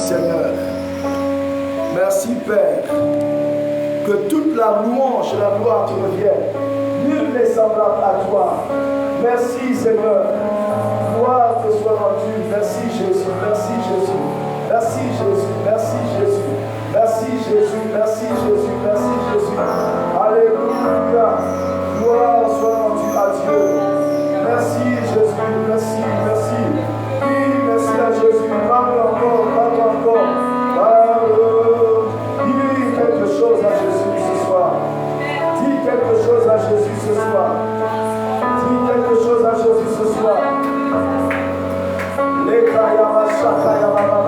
Seigneur. Merci Père. Que toute la louange et la gloire te reviennent. Nul n'est semblable à toi. Merci Seigneur. Gloire te soit rendue. Merci Jésus. Merci Jésus. Merci Jésus. Merci Jésus. Merci Jésus. Merci Jésus. Merci Jésus. Alléluia. Gloire soit rendue à Dieu. Merci Jésus. Merci. Merci. Oui, merci à Jésus. Parle encore. Parle encore. Dis quelque chose à Jésus ce soir. Dis quelque chose à Jésus ce soir. Dis quelque chose à Jésus ce soir. Les kayama shakayama baba.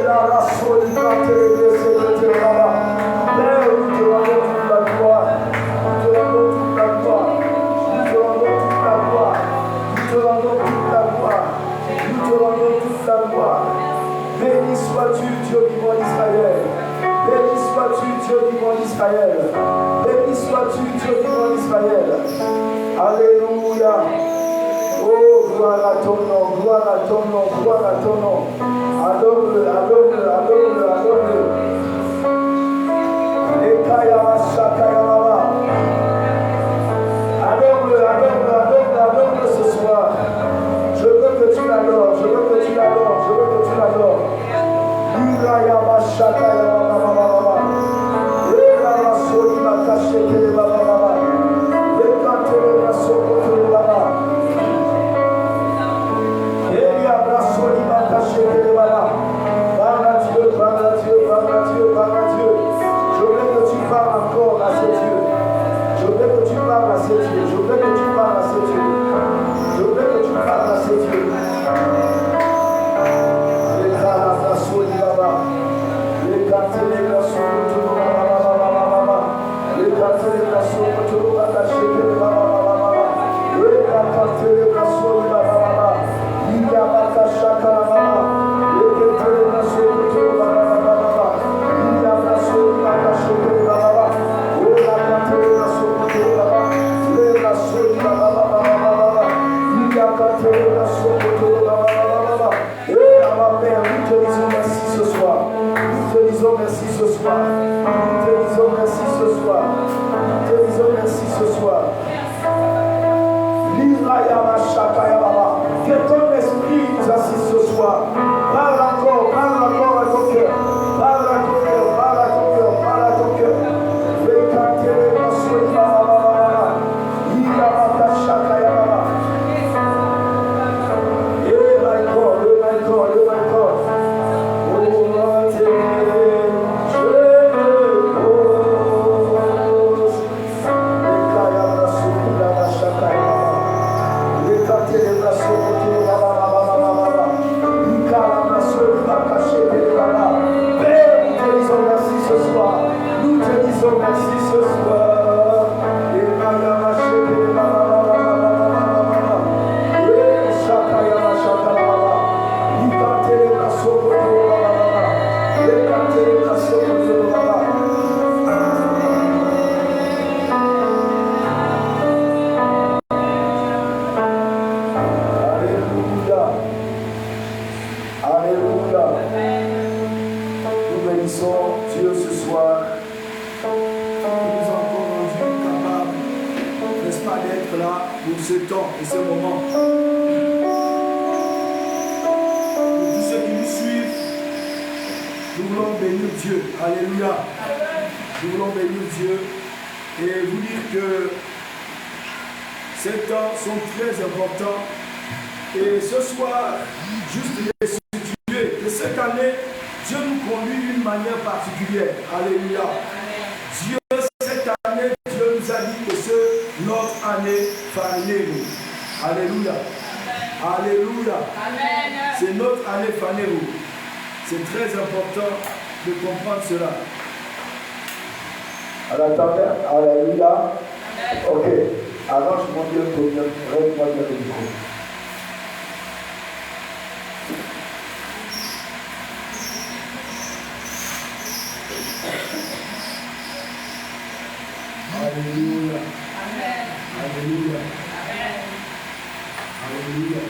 La rassoli kantele sekete baba. Père, nous te rendons toute la gloire. Nous te rendons toute la gloire. Nous te rendons toute la gloire. Nous te rendons toute la gloire. Nous te rendons toute la gloire. Béni sois-tu, Dieu vivant d'Israël. Béni sois-tu, Dieu vivant d'Israël. Béni sois-tu, Dieu vivant d'Israël. Alléluia. Oh, gloire à ton nom, gloire à ton nom, gloire à ton nom. Adore-le, adore-le, adore-le, adore-le. Ekayama shakayama. Adore-le, adore-le, adore-le, adore-le ce soir. Je veux que tu l'adores, je veux que tu l'adores, je veux que tu l'adores. Yurayama shakayama baba. Ekayama solima kashekele baba. Ekantele nasokotele baba. Eliabra solima kashekele baba. Parle à Dieu, parle à Dieu, parle à Dieu, parle à Dieu. Je veux que tu parles encore à ces dieux. Je veux que tu parles à ces dieux. Je veux que tu parles à ces dieux. Je veux que tu parles à ces dieux. Les carabas soli baba. Les cartels de la soukotolo baba. Les cartels de la soukotolo baba. Shekele baba. Les cartels de la soli baba. Yabaka shaka baba. Les cartels de la soukotolo baba. Yabaka soli baba. Shekele baba. Oh la cartel de la soukotolo baba. Les la soli baba. Père, nous te disons merci ce soir. Nous te disons merci ce soir. Nous te disons merci ce soir. Nous te disons merci ce soir. L'Irayama Shakayama. Que ton esprit nous assiste ce soir. Parle encore à ton cœur. Parle à ton cœur, parle à ton cœur, parle à ton cœur. C'est très important de comprendre cela. Alléluia. Ok. Arrange-moi bien le problème. Règle-moi bien le micro. Alléluia. Amen. Alléluia. Amen. Alléluia.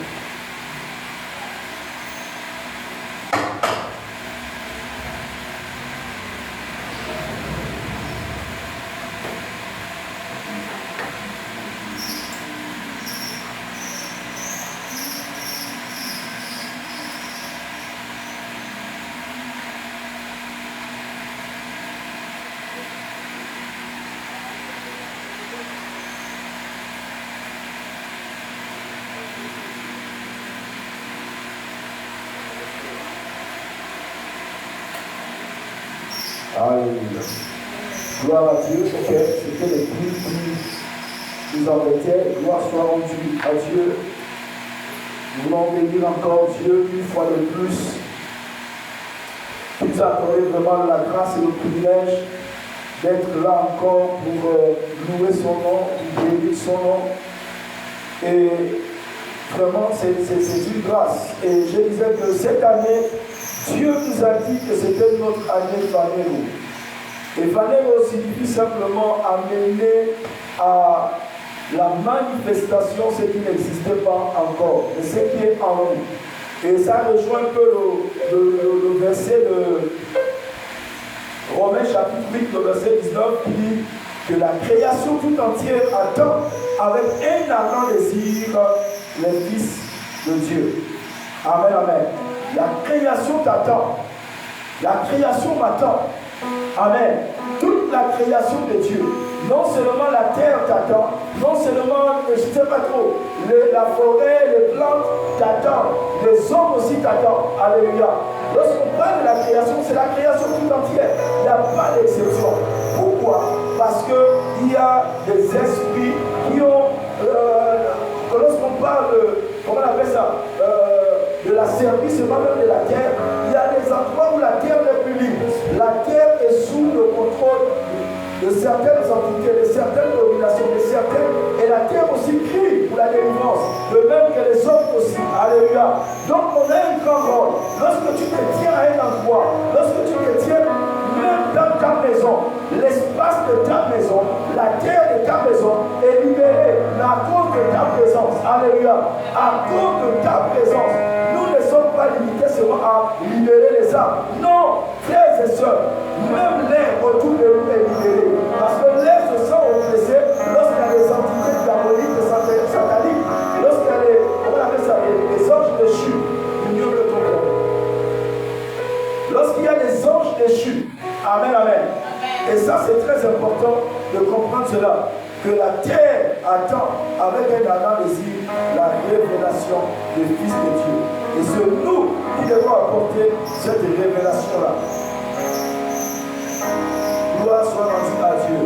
Alléluia. Gloire à Dieu. Ok, c'était les plus qui nous embêtaient. Gloire soit rendue à Dieu. Nous voulons bénir encore Dieu une fois de plus. Qui nous a accordé vraiment la grâce et le privilège d'être là encore pour louer son nom, pour bénir son nom. Et vraiment, c'est une grâce. Et je disais que cette année, Dieu nous a dit que c'était notre année Vanero. Et Vanero signifie simplement amener à la manifestation ce qui n'existait pas encore, mais ce qui est en nous. Et ça rejoint un peu le verset de Romains chapitre 8, le verset 19, qui dit que la création tout entière attend avec un ardent désir les fils de Dieu. Amen, amen. La création t'attend. La création m'attend. Amen. Toute la création de Dieu. Non seulement la terre t'attend, non seulement, je ne sais pas trop, la forêt, les plantes t'attendent, les hommes aussi t'attendent. Alléluia. Lorsqu'on parle de la création, c'est la création tout entière. Il n'y a pas d'exception. Pourquoi? Parce qu'il y a des esprits qui ont, lorsqu'on parle de, comment on appelle ça, de la servissement même de la terre, il y a des endroits où la terre n'est plus libre. La terre est sous le contrôle de certaines entités, de certaines dominations, de certaines, et la terre aussi crie pour la délivrance, de même que les hommes aussi. Alléluia. Donc on a un grand rôle. Lorsque tu te tiens à un endroit, lorsque tu te tiens même dans ta maison, l'espace de ta maison, la terre de ta maison est libérée à cause de ta présence. Alléluia. À cause de ta présence. Nous ne sommes pas limités seulement à libérer les âmes. Non, frères et sœurs, même l'air autour de nous est libéré. Parce que l'air se sent oppressé lorsqu'il y a des entités diaboliques et sataniques, lorsqu'il y a des, comment on appelle ça, des anges déchus. Mieux que ton cœur. Lorsqu'il y a des anges déchus. Amen, amen. Et ça, c'est très important de comprendre cela. Que la terre attend avec un ardent désir la révélation des fils de Dieu. Et c'est nous qui devons apporter cette révélation-là. Gloire soit rendue à Dieu.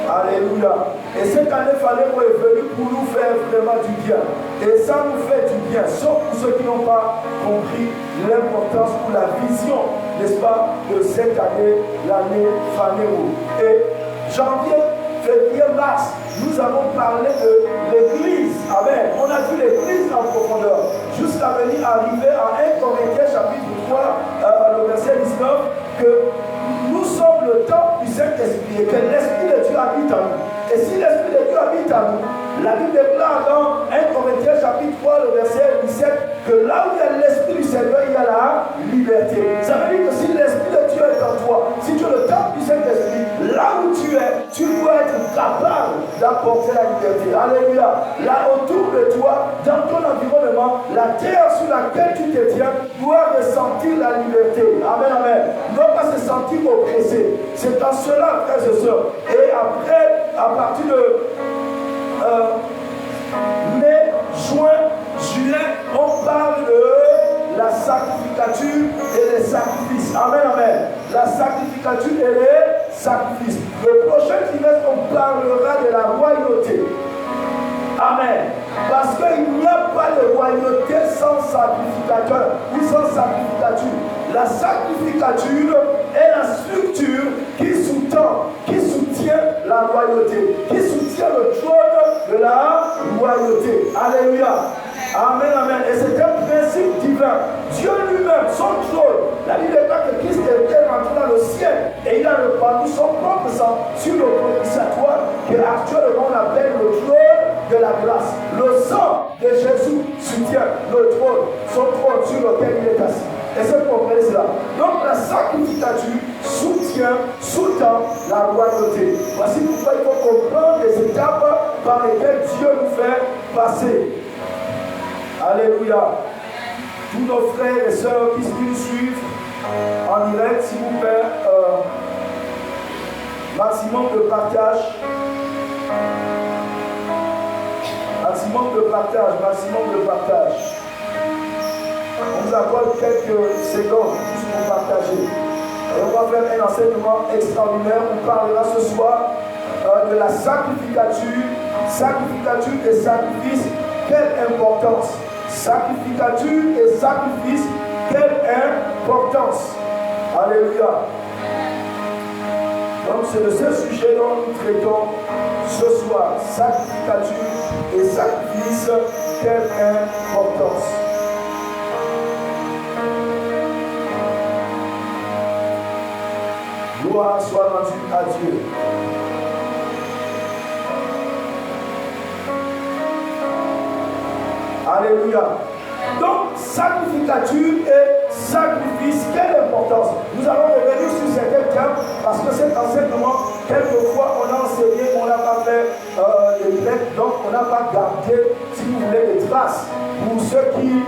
Alléluia. Et cette année, Vanero est venu pour nous faire vraiment du bien. Et ça nous fait du bien, sauf pour ceux qui n'ont pas compris l'importance ou la vision, n'est-ce pas, de cette année, l'année Vanero. Et janvier, février, mars, nous avons parlé de l'église. Amen. On a vu l'église en profondeur. Jusqu'à venir arriver à 1 Corinthiens chapitre 3, le verset 19, que nous sommes le temple du Saint-Esprit et que l'Esprit de Dieu habite en nous. Et si l'Esprit de Dieu habite en nous, la Bible déclare dans 1 Corinthiens chapitre 3, le verset 17, que là où il y a l'Esprit du Seigneur, il y a la liberté. Ça veut dire que si l'Esprit de Dieu est en toi, si tu es le temple du Saint-Esprit, là où tu es, tu dois être capable d'apporter la liberté. Alléluia. Là autour de toi, dans ton environnement, la terre sur laquelle tu te tiens doit ressentir la liberté. Amen, amen. Ne pas se sentir oppressé. C'est en cela, frères et sœurs. Et après, à partir de mai, juin, juillet, on parle de la sacrificature et les sacrifices. Amen, amen. La sacrificature et les sacrifices. Le prochain trimestre, on parlera de la royauté. Amen. Parce qu'il n'y a pas de royauté sans sacrificateur ou sans sacrificature. La sacrificature est la structure qui sous-tend, qui soutient la royauté, qui soutient le trône de la royauté. Alléluia. Amen, amen. Et c'est un principe divin. Dieu lui-même, son trône, la Bible déclare que Christ était rentré dans le ciel et il a répandu son propre sang sur le propitiatoire que actuellement on appelle le trône de la grâce. Le sang de Jésus soutient le trône, son trône sur lequel il est assis. Et c'est pour comprendre cela. Donc la sacrificature soutient, sous-tend la royauté. Voici pourquoi il faut comprendre les étapes par lesquelles Dieu nous fait passer. Alléluia. Tous nos frères et sœurs qui nous suivent en direct, s'il vous plaît, maximum de partage. Maximum de partage, maximum de partage. On vous accorde quelques secondes juste pour partager. Et on va faire un enseignement extraordinaire. On parlera ce soir de la sacrificature et sacrifice. Quelle importance! Sacrificature et sacrifice, quelle importance! Alléluia! Donc c'est de ce sujet dont nous traitons ce soir. Sacrificature et sacrifice, quelle importance! Gloire soit rendue à Dieu. Alléluia. Donc, sacrificature et sacrifice, quelle importance! Nous allons revenir sur certains termes parce que cet enseignement, quelquefois, on a enseigné, on n'a pas fait les grecs, donc on n'a pas gardé, si vous voulez, des traces. Pour ceux qui,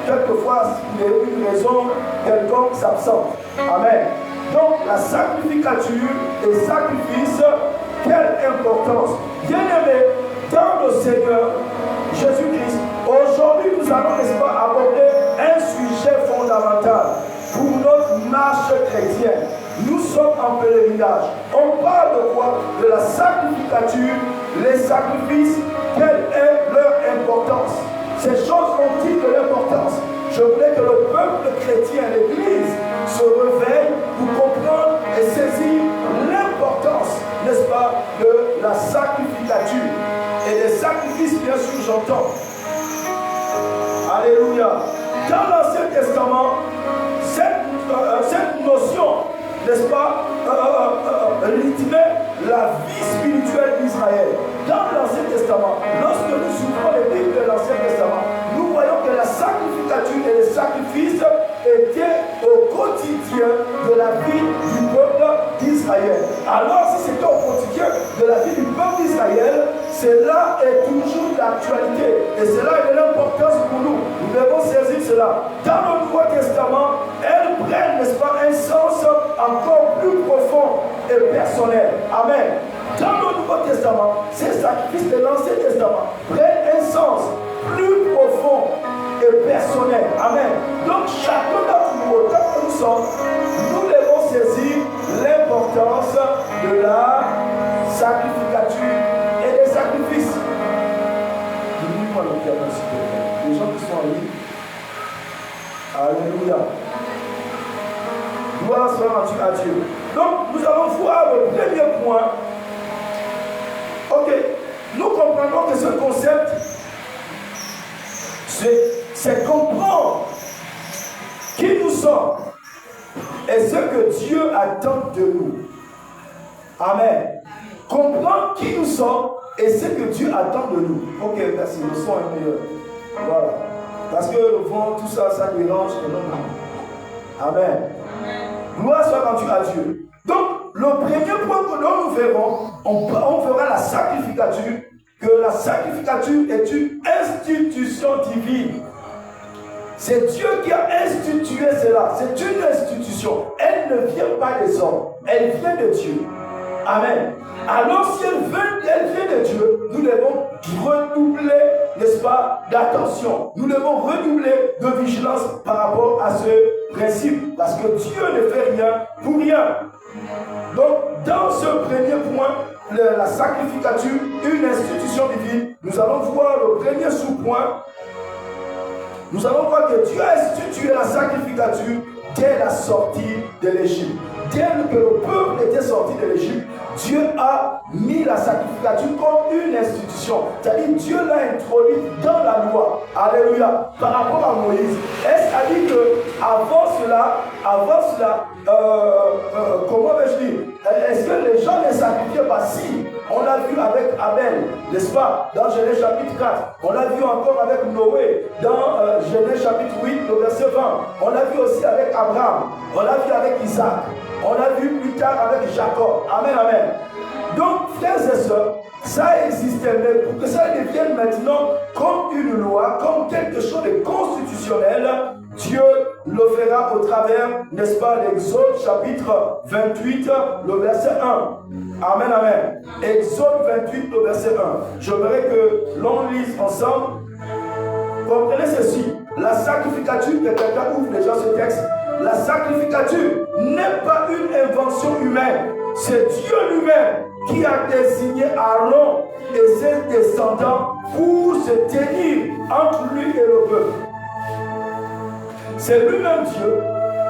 quelquefois, il y a une raison quelconque s'absente. Amen. Donc, la sacrificature et sacrifice, quelle importance! Bien-aimés, dans le Seigneur Jésus-Christ, aujourd'hui nous allons, n'est-ce pas, aborder un sujet fondamental pour notre marche chrétienne. Nous sommes en pèlerinage. On parle de quoi? De la sacrificature, les sacrifices, quelle est leur importance? Ces choses ont-ils de l'importance? Je voulais que le peuple chrétien, l'Église, se réveille pour comprendre et saisir l'importance, n'est-ce pas, de la sacrificature. Et des sacrifices, bien sûr, j'entends. Alléluia. Dans l'Ancien Testament, cette notion, n'est-ce pas, rythmait la vie spirituelle d'Israël. Dans l'Ancien Testament, lorsque nous ouvrons les livres de l'Ancien Testament, nous voyons que la sacrificature et les sacrifices étaient au quotidien de la vie du peuple d'Israël. Alors, si c'était au quotidien de la vie du peuple d'Israël, cela est toujours d'actualité et cela est de l'importance pour nous. Nous devons saisir cela. Dans le Nouveau Testament, elles prennent, n'est-ce pas, un sens encore plus profond et personnel. Amen. Dans le Nouveau Testament, ces sacrifices de l'Ancien Testament prennent un sens plus profond et personnel. Amen. Donc chacun d'entre nous, autant que nous sommes, nous devons saisir l'importance de la sacrificature et des sacrifices. Diminue-moi le piano, s'il te plaît. Les gens qui sont en ligne. Alléluia. Gloire soit rendue à Dieu. Donc nous allons voir le premier point. Ok, nous comprenons que ce concept, c'est comprendre qui nous sommes et ce que Dieu attend de nous. Amen. Comprendre qui nous sommes et ce que Dieu attend de nous. Ok, merci, le son est meilleur. Voilà. Parce que le vent, tout ça, ça dérange énormément. Amen. Gloire soit rendue à Dieu. Donc, le premier point que nous verrons, on fera la sacrificature, que la sacrificature est une institution divine. C'est Dieu qui a institué cela. C'est une institution. Elle ne vient pas des hommes. Elle vient de Dieu. Amen. Alors si elle vient de Dieu, nous devons redoubler, n'est-ce pas, d'attention. Nous devons redoubler de vigilance par rapport à ce principe. Parce que Dieu ne fait rien pour rien. Donc, dans ce premier point, la sacrificature, une institution divine, nous allons voir le premier sous-point. Nous allons voir que Dieu a institué la sacrificature dès la sortie de l'Égypte. Dès que le peuple était sorti de l'Égypte, Dieu a mis la sacrificature comme une institution. C'est-à-dire Dieu l'a introduite dans la loi. Alléluia. Par rapport à Moïse. Est-ce à dire qu'avant cela, comment vais-je dire? Est-ce que les gens ne sacrifiaient pas? Si. On l'a vu avec Abel, n'est-ce pas? Dans Genèse chapitre 4. On l'a vu encore avec Noé. Dans Genèse chapitre 8, le verset 20. On l'a vu aussi avec Abraham. On l'a vu avec Isaac. On l'a vu plus tard avec Jacob. Amen, amen. Donc, frères et sœurs, ça existait, mais pour que ça devienne maintenant comme une loi, comme quelque chose de constitutionnel, Dieu le fera au travers, n'est-ce pas, l'Exode chapitre 28, le verset 1. Amen, amen. Exode 28, le verset 1. J'aimerais que l'on lise ensemble. Comprenez ceci. La sacrificature, que quelqu'un ouvre déjà ce texte, la sacrificature n'est pas une invention humaine. C'est Dieu lui-même qui a désigné Aaron et ses descendants pour se tenir entre lui et le peuple. C'est lui-même Dieu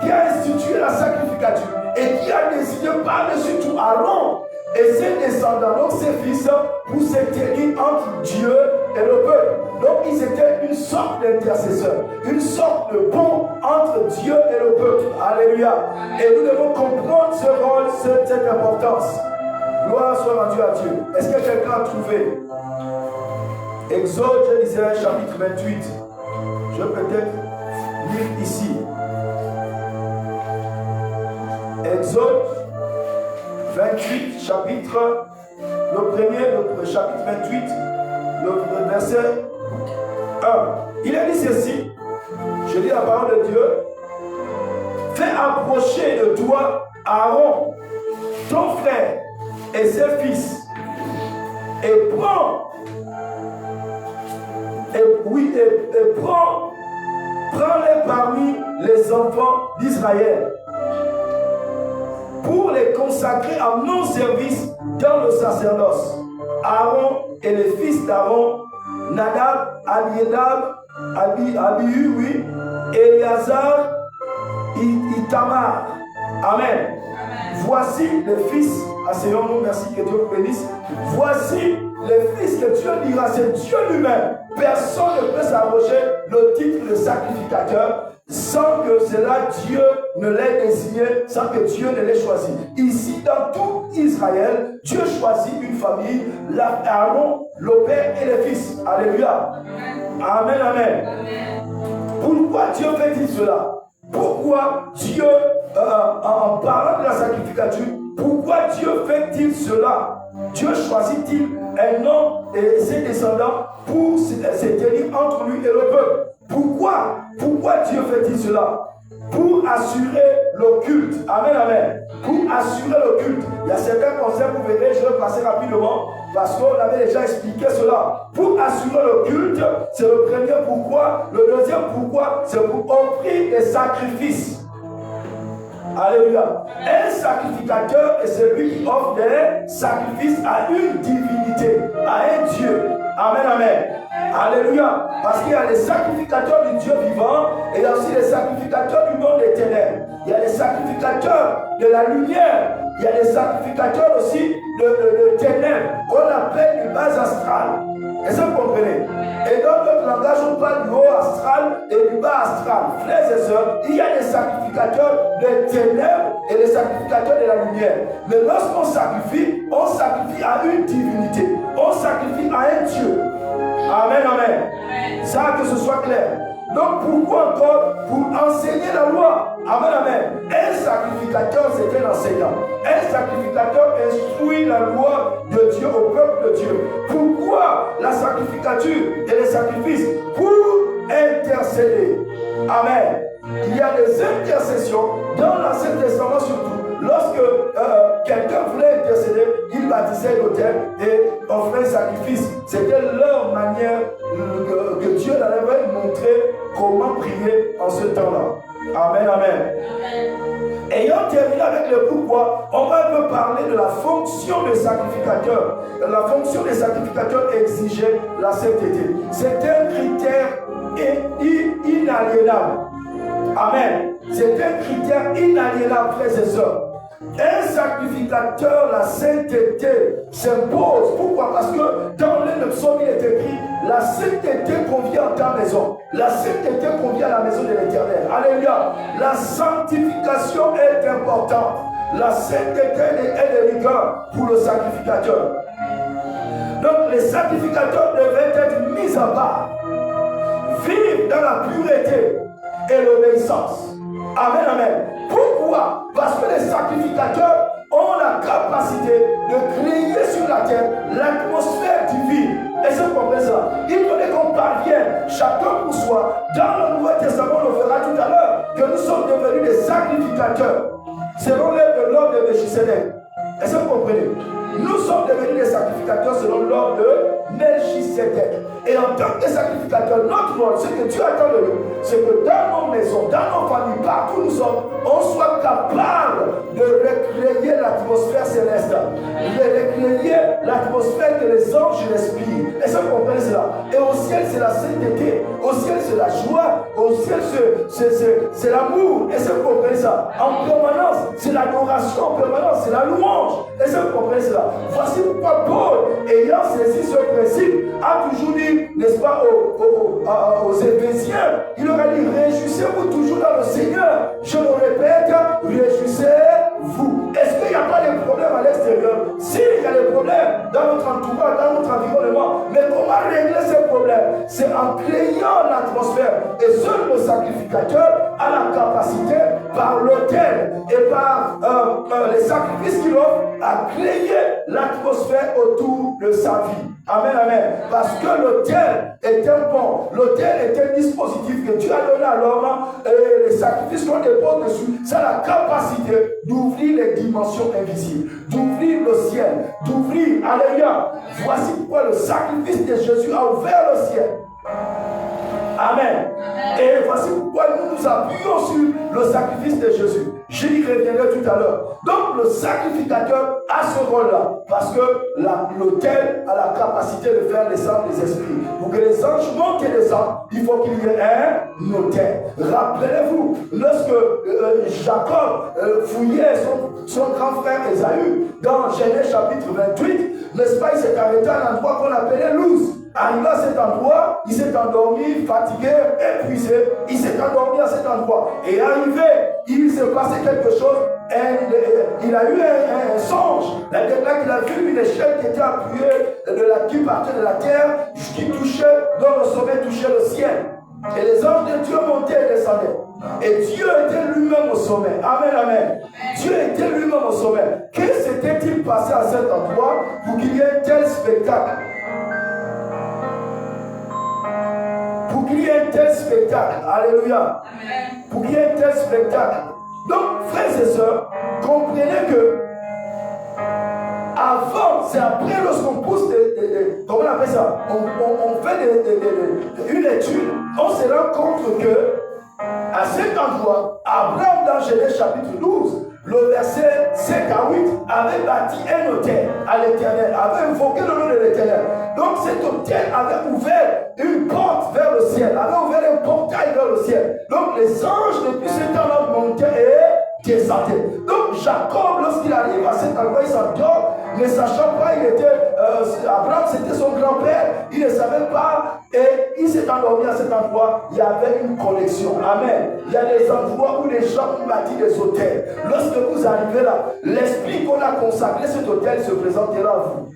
qui a institué la sacrificature et qui a désigné par-dessus tout Aaron et ses descendants, donc ses fils, pour se tenir entre Dieu et le peuple. Donc ils étaient une sorte d'intercesseurs, une sorte de pont entre Dieu et le peuple. Alléluia. Et nous devons comprendre ce rôle, cette importance. Gloire soit rendue à Dieu. Est-ce que quelqu'un a trouvé Exode, je disais, chapitre 28. Je vais peut-être lire ici. Exode 28, chapitre, le chapitre 28, le verset 1. Il a dit ceci, je lis la parole de Dieu. Fais approcher de toi Aaron, ton frère et ses fils, et prends-les parmi les enfants d'Israël, pour les consacrer à mon service dans le sacerdoce. Aaron et les fils d'Aaron, Nadab, Abihu, Éléazar, Itamar. Amen. Voici les fils, asseyons-nous, merci que Dieu vous bénisse. Voici les fils que Dieu dira, c'est Dieu lui-même. Personne ne peut s'arroger le titre de sacrificateur sans que cela Dieu ne l'ait désigné, sans que Dieu ne l'ait choisi. Ici, dans tout Israël, Dieu choisit une famille, Aaron, le père et les fils. Alléluia. Amen, amen. Pourquoi Dieu fait-il cela? Pourquoi Dieu, en parlant de la sacrificature, pourquoi Dieu fait-il cela? Dieu choisit-il un homme et ses descendants pour se tenir entre lui et le peuple? Pourquoi Dieu fait-il cela? Pour assurer le culte. Amen, amen. Pour assurer le culte. Il y a certains concepts, vous verrez, je vais passer rapidement, parce qu'on avait déjà expliqué cela. Pour assurer le culte, c'est le premier pourquoi. Le deuxième pourquoi, c'est pour offrir des sacrifices. Alléluia. Un sacrificateur est celui qui offre des sacrifices à une divinité, à un Dieu. Amen, amen. Alléluia. Parce qu'il y a les sacrificateurs du Dieu vivant et il y a aussi les sacrificateurs du monde des ténèbres. Il y a les sacrificateurs de la lumière. Il y a les sacrificateurs aussi de ténèbres qu'on appelle du bas astral. Est-ce que vous comprenez? Et dans notre langage, on parle du haut astral et du bas astral. Frères et sœurs, il y a des sacrificateurs des ténèbres et des sacrificateurs de la lumière. Mais lorsqu'on sacrifie, on sacrifie à une divinité. On sacrifie à un Dieu. Amen, amen. Ça, que ce soit clair. Donc pourquoi encore? Pour enseigner la loi. Amen, amen. Un sacrificateur, c'est un enseignant. Un sacrificateur instruit la loi de Dieu au peuple de Dieu. Pourquoi la sacrificature et les sacrifices? Pour intercéder. Amen. Il y a des intercessions dans l'Ancien Testament surtout. Lorsque quelqu'un voulait intercéder, il baptisait l'autel et offrait un sacrifice. C'était leur manière que Dieu allait montrer comment prier en ce temps-là. Amen, amen. Ayant terminé avec le pourquoi, on va un peu parler de la fonction des sacrificateurs. La fonction des sacrificateurs exigeait la sainteté. C'est un critère inaliénable. Amen. C'est un critère inaliénable, frères et sœurs. Un sacrificateur, la sainteté s'impose. Pourquoi? Parce que dans le psaume, il est écrit: la sainteté convient à ta maison. La sainteté convient à la maison de l'Éternel. Alléluia. La sanctification est importante. La sainteté est de rigueur pour le sacrificateur. Donc les sacrificateurs devaient être mis à part, vivre dans la pureté et l'obéissance. Amen, amen. Pourquoi? Parce que les sacrificateurs ont la capacité de créer sur la terre l'atmosphère divine. Est-ce que vous comprenez ça? Il fallait qu'on parvienne, chacun pour soi. Dans le Nouveau Testament, on le verra tout à l'heure, que nous sommes devenus des sacrificateurs, selon l'ordre de l'ordre de Melchisédek. Est-ce que vous comprenez? Nous sommes devenus des sacrificateurs selon l'ordre de Melchisédek. Et en tant que sacrificateur, notre rôle, ce que Dieu attend de nous, c'est que dans nos maisons, dans nos familles, partout où nous sommes, on soit capable de recréer l'atmosphère céleste, de recréer l'atmosphère que les anges respirent. Est-ce que vous comprenez cela? Et au ciel, c'est la sainteté, au ciel, c'est la joie, au ciel, c'est l'amour. Est-ce que vous comprenez ça? En permanence, c'est l'adoration en permanence, c'est la louange. Est-ce que vous comprenez cela? Voici pourquoi Paul, ayant saisi ce principe, a toujours dit, n'est-ce pas, aux Éphésiens, il leur a dit, réjouissez-vous toujours dans le Seigneur. Je le répète, réjouissez-vous. Est-ce qu'il n'y a pas de problème à l'extérieur? S'il y a des problèmes dans notre entourage, dans notre environnement, mais comment régler ces problèmes? C'est en créant l'atmosphère. Et seul le sacrificateur a la capacité, par l'autel et par les sacrifices qu'il offre, à créer l'atmosphère autour de sa vie. Amen, amen. Parce que l'autel est un pont, l'autel est un dispositif que Dieu a donné à l'homme, et les sacrifices qu'on dépose dessus, ça a la capacité d'ouvrir les dimensions invisibles, d'ouvrir le ciel, d'ouvrir, alléluia. Voici pourquoi le sacrifice de Jésus a ouvert le ciel. Amen. Et voici pourquoi nous nous appuyons sur le sacrifice de Jésus. Je y reviendrai tout à l'heure. Donc le sacrificateur a ce rôle-là. Parce que l'autel a la capacité de faire descendre les esprits. Pour que les anges montent et descendent, il faut qu'il y ait un autel. Rappelez-vous, lorsque Jacob fouillait son grand frère Ésaü, dans Genèse chapitre 28, n'est-ce pas, il s'est arrêté à un endroit qu'on appelait Luz. Arrivé à cet endroit, il s'est endormi, fatigué, épuisé. Il s'est endormi à cet endroit. Et arrivé, il s'est passé quelque chose. Il a eu un songe. Là qu'il a vu une échelle qui était appuyée, qui partait de la terre, qui touchait, dont le sommet touchait le ciel. Et les anges de Dieu montaient et descendaient. Et Dieu était lui-même au sommet. Amen, amen. Dieu était lui-même au sommet. Que s'était-il passé à cet endroit pour qu'il y ait un tel spectacle? Pour qu'il y ait un tel spectacle, alléluia, pour qu'il y ait un tel spectacle. Donc, frères et sœurs, comprenez que avant, c'est après lorsqu'on pousse comment on appelle ça, on fait une étude, on se rend compte que à cet endroit, Abraham dans Genèse chapitre 12, le verset 5 à 8, avait bâti un autel à l'Éternel, avait invoqué le nom de l'Éternel. Donc cet autel avait ouvert une porte vers le ciel, avait ouvert un portail vers le ciel. Donc les anges depuis ce temps-là montaient et descendaient. Donc Jacob, lorsqu'il arrive à cet endroit, il s'endort, ne sachant pas, Abraham c'était son grand-père, il ne savait pas, et il s'est endormi à cet endroit. Il y avait une connexion. Amen. Il y a des endroits où les gens ont bâti des hôtels. Lorsque vous arrivez là, l'esprit qu'on a consacré cet hôtel se présentera à vous.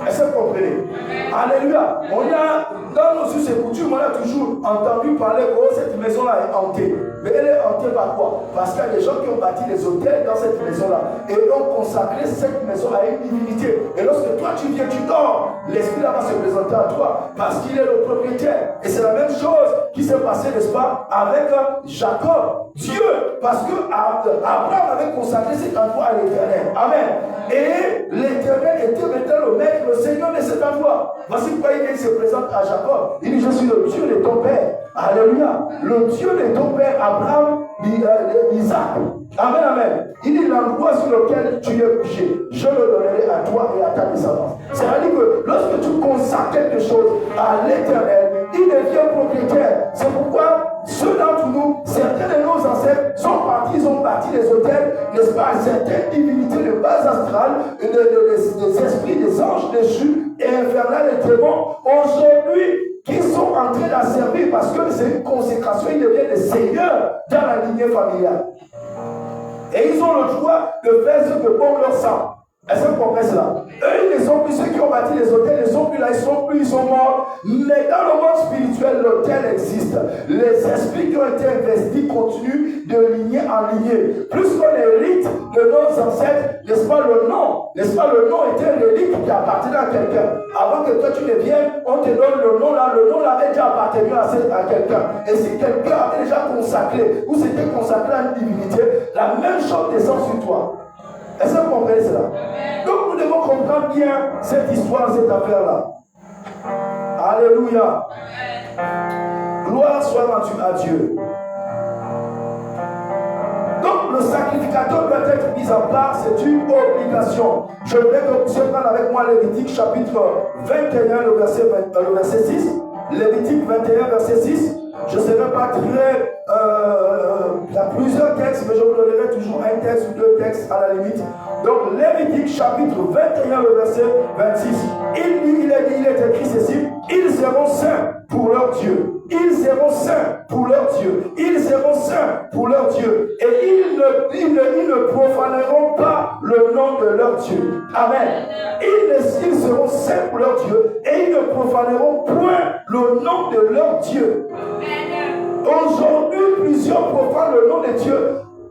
Est-ce que vous comprenez? Alléluia. On a, dans nos us et coutumes, on a toujours entendu parler que cette maison-là est hantée. Mais elle est hantée par quoi? Parce qu'il y a des gens qui ont bâti des hôtels dans cette maison-là. Et ils ont consacré cette maison à une divinité. Et lorsque toi tu viens, tu dors, l'esprit là va se présenter à toi. Parce qu'il est le propriétaire. Et c'est la même chose qui s'est passé, n'est-ce pas, avec Jacob. Dieu, parce que Abraham avait consacré cet endroit à l'Éternel. Amen. Et l'Éternel était maintenant le maître, le Seigneur de cet endroit. Voici pourquoi il se présente à Jacob. Il dit, je suis le Dieu de ton père. Alléluia. Le Dieu de ton père, Abraham, Isaac. Amen, amen. Il dit l'endroit sur lequel tu es couché, je le donnerai à toi et à ta descendance. C'est-à-dire que lorsque tu consacres quelque chose à l'Éternel, il devient propriétaire. C'est pourquoi ceux d'entre nous, certains de nos ancêtres sont partis, ils ont bâti des hôtels, n'est-ce pas, certaines divinités de base astrale, des esprits, des anges déchus et infernales et démons, aujourd'hui, qui sont en train d'en servir parce que c'est une consécration, ils deviennent des seigneurs dans la lignée familiale. Et ils ont le droit de faire ce que bon leur sang. Est-ce que vous comprenez cela? Eux, ils ne sont plus, ceux qui ont bâti les hôtels, ils ne sont plus là, ils sont morts. Mais dans le monde spirituel, l'hôtel existe. Les esprits qui ont été investis continuent de lignée en lignée. Plus qu'on hérite de nos ancêtres, n'est-ce pas, le nom était un relique qui appartenait à quelqu'un. Avant que toi tu ne viennes, on te donne le nom là avait déjà appartenu à quelqu'un. Et si quelqu'un avait déjà consacré, ou s'était consacré à une divinité, la même chose descend sur toi. Est-ce que vous comprenez cela? Donc nous devons comprendre bien cette histoire, cette affaire-là. Alléluia. Gloire soit rendue à Dieu. Donc le sacrificateur doit être mis en part, c'est une obligation. Je voudrais que vous preniez avec moi Lévitique chapitre 21, le verset 6. Lévitique 21, verset 6. Je ne serai pas très... il y a plusieurs textes, mais je vous donnerai toujours un texte ou deux textes à la limite. Donc Lévitique chapitre 21, le verset 26. Il est écrit ceci: ils seront saints pour leur Dieu. Ils seront saints pour leur Dieu. Ils seront saints pour leur Dieu. Et ils ne profaneront pas le nom de leur Dieu. Amen. Ils seront saints pour leur Dieu. Et ils ne profaneront point le nom de leur Dieu. Aujourd'hui, plusieurs profanent le nom de Dieu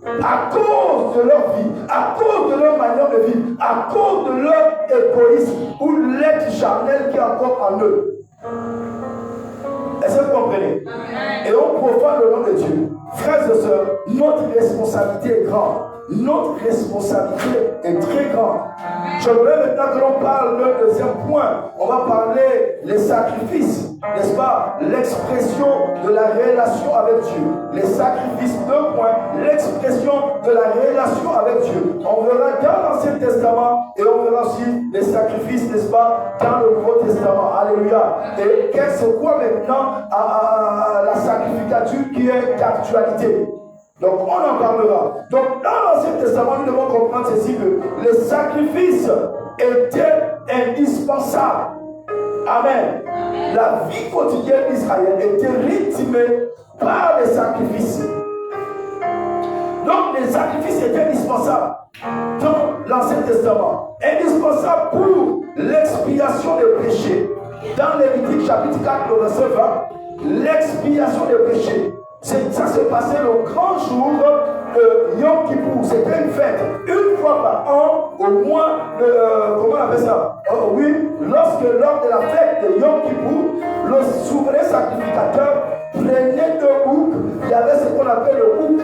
à cause de leur vie, à cause de leur manière de vivre, à cause de leur égoïsme ou l'être charnel qui est encore en eux. Est-ce que vous comprenez? Et on profane le nom de Dieu. Frères et sœurs, notre responsabilité est grande. Notre responsabilité est très grande. Je voudrais maintenant que l'on parle d'un deuxième point. On va parler les sacrifices, n'est-ce pas? L'expression de la relation avec Dieu. Les sacrifices, 2 points. L'expression de la relation avec Dieu. On verra dans l'Ancien Testament et on verra aussi les sacrifices, n'est-ce pas, dans le Nouveau Testament. Alléluia. Et qu'est-ce quoi maintenant à la sacrificature qui est d'actualité? Donc on en parlera. Donc dans l'Ancien Testament, nous devons comprendre ceci, que les sacrifices étaient indispensables. Amen. La vie quotidienne d'Israël était rythmée par les sacrifices. Donc les sacrifices étaient indispensables dans l'Ancien Testament. Indispensables pour l'expiation des péchés. Dans Lévitique chapitre 4, le verset 20, l'expiation des péchés. Ça se passait le grand jour de Yom Kippour. C'était une fête. Une fois par an, au moins, comment on appelle ça? Oui, lors de la fête de Yom Kippour, le souverain sacrificateur prenait 2 boucs. Il y avait ce qu'on appelle le bouc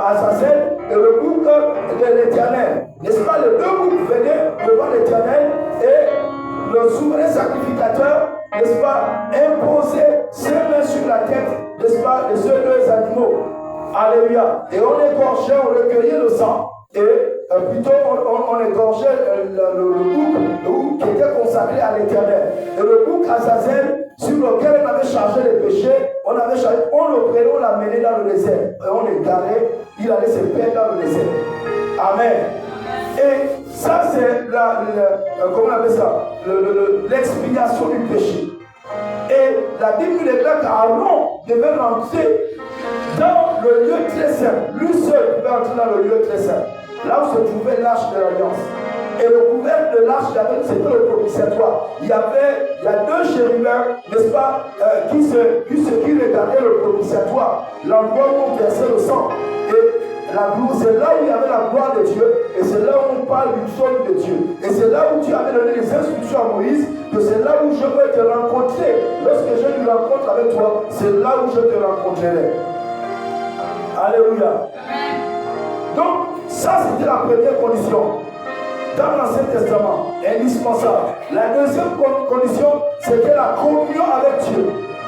Azazel et le bouc de l'Éternel. N'est-ce pas? Les 2 boucs venaient devant l'Éternel et le souverain sacrificateur, n'est-ce pas, imposait ses mains sur la tête, n'est-ce pas, de ces 2 animaux. Alléluia. Et on égorgeait, on recueillait le sang. Et plutôt on égorgeait le bouc qui était consacré à l'Éternel. Et le bouc Azazel, sur lequel on avait chargé les péchés, on le prenait, on l'amenait dans le désert. Et on l'égarait, il allait se perdre dans le désert. Amen. Et ça, c'est comment on appelle ça? L'expiation du péché. Et la Bible nous déclare qu'Aaron devait rentrer dans le lieu très saint. Lui seul devait entrer dans le lieu très saint. Là où se trouvait l'arche de l'Alliance. Et le couvercle de l'arche de l'Alliance, c'était le propitiatoire. Il y a 2 chérubins, n'est-ce pas, qui regardaient le propitiatoire, l'endroit où on versait le sang. Et c'est là où il y avait la gloire de Dieu, et c'est là où on parle du trône de Dieu. Et c'est là où Dieu avait donné les instructions à Moïse, que c'est là où je vais te rencontrer. Lorsque j'ai une rencontre avec toi, c'est là où je te rencontrerai. Alléluia. Donc, ça c'était la première condition. Dans l'Ancien Testament, indispensable. La deuxième condition, c'était la communion avec Dieu.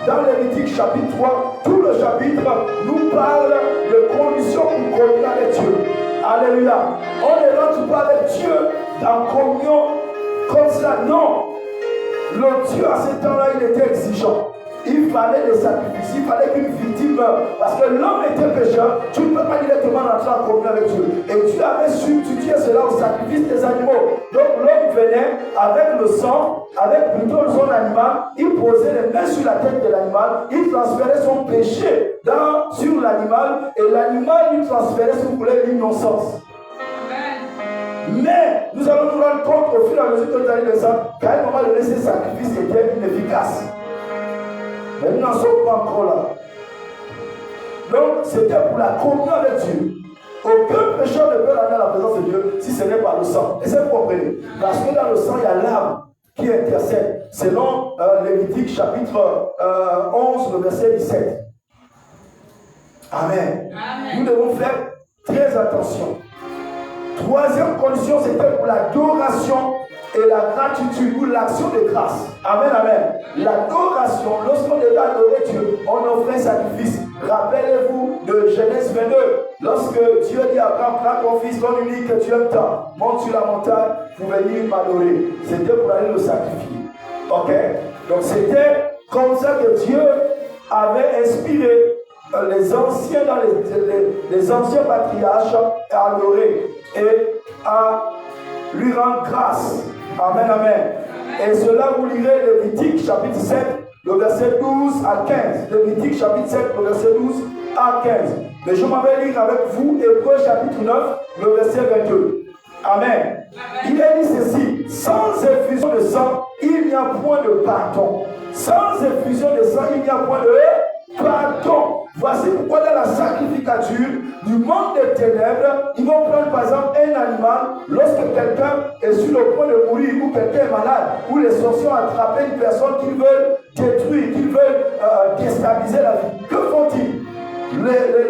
Dans Lévitique chapitre 3, tout le chapitre nous parle de conditions pour communier avec Dieu. Alléluia. On ne rentre pas avec Dieu en communion comme cela. Non. Le Dieu à ce temps-là, il était exigeant. Il fallait des sacrifices, il fallait qu'une victime meure. Parce que l'homme était pécheur, tu ne peux pas directement rentrer en communion avec Dieu. Et Dieu avait substitué cela au sacrifice des animaux. Donc l'homme venait avec le sang, avec plutôt son animal, il posait les mains sur la tête de l'animal, il transférait son péché sur l'animal, et l'animal lui transférait, si vous voulez, l'innocence. Mais nous allons nous rendre compte au fur et à mesure que nous allons descendre qu'à un moment donné, ces sacrifices étaient inefficaces. Mais nous n'en sommes pas encore là. Donc, c'était pour la communion avec Dieu. Aucun pécheur ne peut rentrer à la présence de Dieu si ce n'est pas le sang. Et c'est vous comprenez. Parce que dans le sang, il y a l'âme qui intercède. Selon Lévitique chapitre 11, le verset 17. Amen. Nous devons faire très attention. Troisième condition, c'était pour l'adoration et la gratitude ou l'action de grâce. Amen, amen. L'adoration, lorsqu'on devait adorer Dieu, on offrait un sacrifice. Rappelez-vous de Genèse 22, lorsque Dieu dit à Abraham, prends ton fils, ton unique que tu aimes tant, monte sur la montagne pour venir m'adorer. C'était pour aller le sacrifier. Ok? Donc c'était comme ça que Dieu avait inspiré les anciens dans les anciens patriarches à adorer et à lui rendre grâce. Amen, amen. Et cela vous lirez Lévitique chapitre 7, le verset 12 à 15. Lévitique chapitre 7, le verset 12 à 15. Mais je m'en vais lire avec vous Hébreux chapitre 9, le verset 22. Amen. Il est dit ceci, sans effusion de sang, il n'y a point de pardon. Sans effusion de sang, il n'y a point de pardon. Voici pourquoi dans la sacrificature du monde des ténèbres, ils vont prendre par exemple un animal lorsque quelqu'un est sur le point de mourir ou quelqu'un est malade ou les sorciers ont attrapé une personne qu'ils veulent détruire, qu'ils veulent déstabiliser la vie. Que font-ils?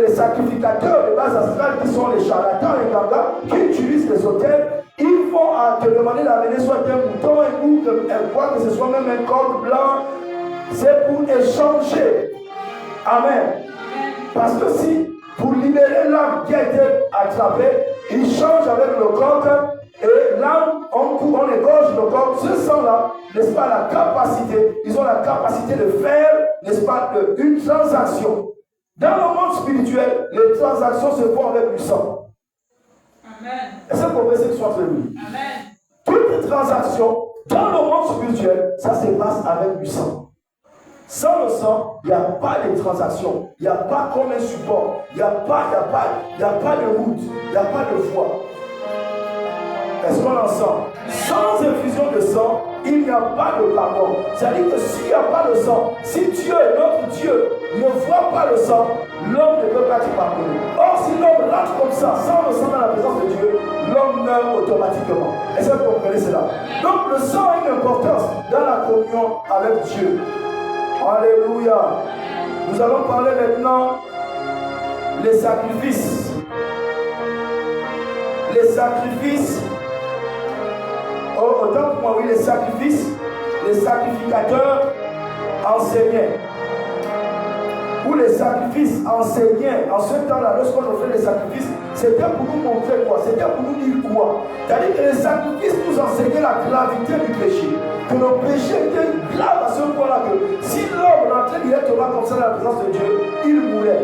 Les sacrificateurs de base astrale qui sont les charlatans et gangas qui utilisent les hôtels, ils vont te demander d'amener soit un mouton, un bouc, quoi que ce soit, même un corps blanc. C'est pour échanger. Amen. Parce que si, pour libérer l'âme qui a été attrapée, ils changent avec le corps et l'âme, on égorge le corps. Ce sang-là, n'est-ce pas, la capacité, ils ont la capacité de faire, n'est-ce pas, une transaction. Dans le monde spirituel, les transactions se font avec du sang. Amen. Est-ce que vous pouvez que soit celui? Amen. Toutes les transactions dans le monde spirituel, ça se passe avec du sang. Sans le sang, il n'y a pas de transaction, il n'y a pas comme un support, il n'y a pas de route, il n'y a pas de foi. Est-ce qu'on en sent? Sans infusion de sang, il n'y a pas de pardon. C'est-à-dire que s'il n'y a pas de sang, si Dieu, notre Dieu, ne voit pas le sang, l'homme ne peut pas être pardonné. Or, si l'homme rentre comme ça, sans le sang dans la présence de Dieu, l'homme meurt automatiquement. Est-ce que vous comprenez cela? Donc, le sang a une importance dans la communion avec Dieu. Alléluia. Nous allons parler maintenant des sacrifices. Les sacrifices. Oh, autant pour moi, oui, les sacrifices. Les sacrificateurs enseignaient. Ou les sacrifices enseignaient. En ce temps-là, lorsqu'on offrait les sacrifices, c'était pour nous montrer quoi? C'était pour nous dire quoi? C'est-à-dire que les sacrifices nous enseignaient la gravité du péché. Que le péché était grave à ce point-là que si l'homme rentrait directement comme ça dans la présence de Dieu, il mourait.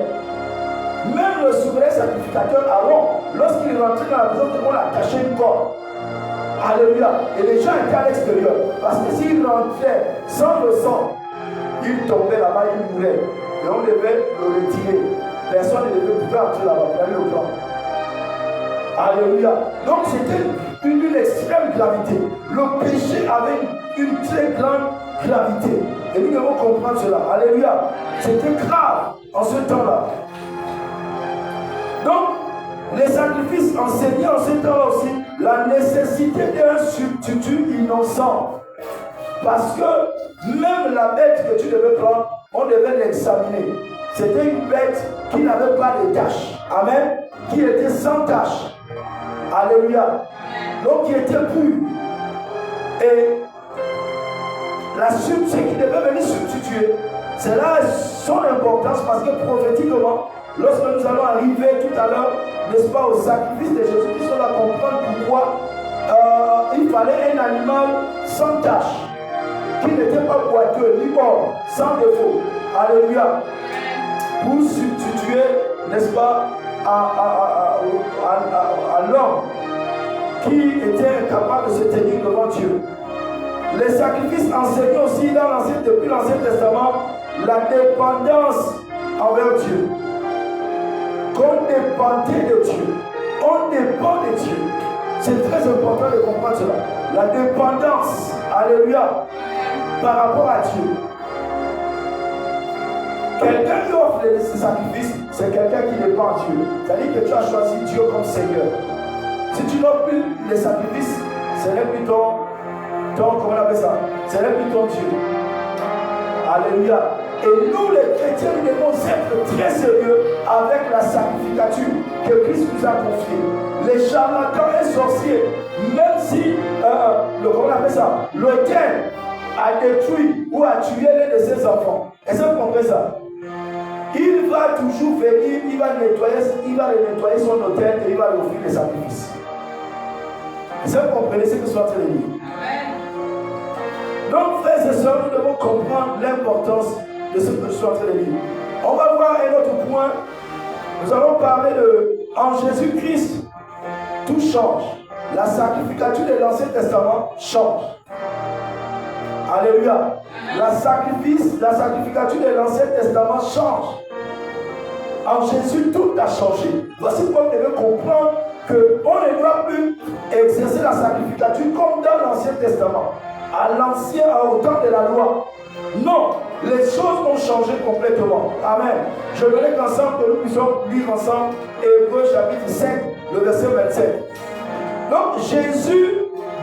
Même le souverain sacrificateur Aaron, lorsqu'il rentrait dans la présence de Dieu, on attachait une corde. Alléluia. Et les gens étaient à l'extérieur. Parce que s'il rentrait sans le sang, il tombait là-bas, il mourait. Et on devait le retirer. Personne ne devait pouvoir entrer là-bas pour aller au camp. Alléluia. Donc c'était une extrême gravité. Le péché avait une très grande gravité. Et nous devons comprendre cela. Alléluia. C'était grave en ce temps-là. Donc, les sacrifices enseignaient en ce temps-là aussi la nécessité d'un substitut innocent. Parce que même la bête que tu devais prendre, on devait l'examiner. C'était une bête qui n'avait pas de taches. Amen. Qui était sans taches. Alléluia. Donc qui était pur. Et ce qui devait venir substituer, c'est là son importance parce que prophétiquement, lorsque nous allons arriver tout à l'heure, n'est-ce pas, au sacrifice de Jésus-Christ, on va comprendre pourquoi il fallait un animal sans tache, qui n'était pas boiteux, ni mort, sans défaut. Alléluia. Pour substituer, n'est-ce pas, à l'homme qui était incapable de se tenir devant Dieu. Les sacrifices enseignent aussi depuis l'Ancien Testament la dépendance envers Dieu. Qu'on dépendait de Dieu. On dépend de Dieu. C'est très important de comprendre cela. La dépendance, alléluia, par rapport à Dieu. Quelqu'un qui offre ces sacrifices, c'est quelqu'un qui dépend de Dieu. C'est-à-dire que tu as choisi Dieu comme Seigneur. Si tu n'offres plus les sacrifices, ce n'est plus comment on appelle ça? Ce n'est plus ton Dieu. Alléluia. Et nous les chrétiens, nous devons être très sérieux avec la sacrificature que Christ nous nous a confié. Les charlatans et sorciers, même si, comment on appelle ça, l'autel a détruit ou a tué l'un de ses enfants. Est-ce que vous comprenez ça? Il va toujours venir, il va nettoyer son autel et il va lui offrir des sacrifices. Est-ce que vous comprenez ce que je suis en train de dire? Donc, frères et sœurs, nous devons comprendre l'importance de ce que je suis en train de dire. On va voir un autre point. Nous allons parler de, en Jésus-Christ, tout change. La sacrificature de l'Ancien Testament change. Alléluia. La sacrificature de l'Ancien Testament change. En Jésus, tout a changé. Voici pourquoi vous devez comprendre qu'on ne doit plus exercer la sacrificature comme dans l'Ancien Testament. Au temps de la loi. Non, les choses ont changé complètement. Amen. Je voudrais qu'ensemble, que nous puissions lire ensemble Hébreux chapitre 5, le verset 27. Donc, Jésus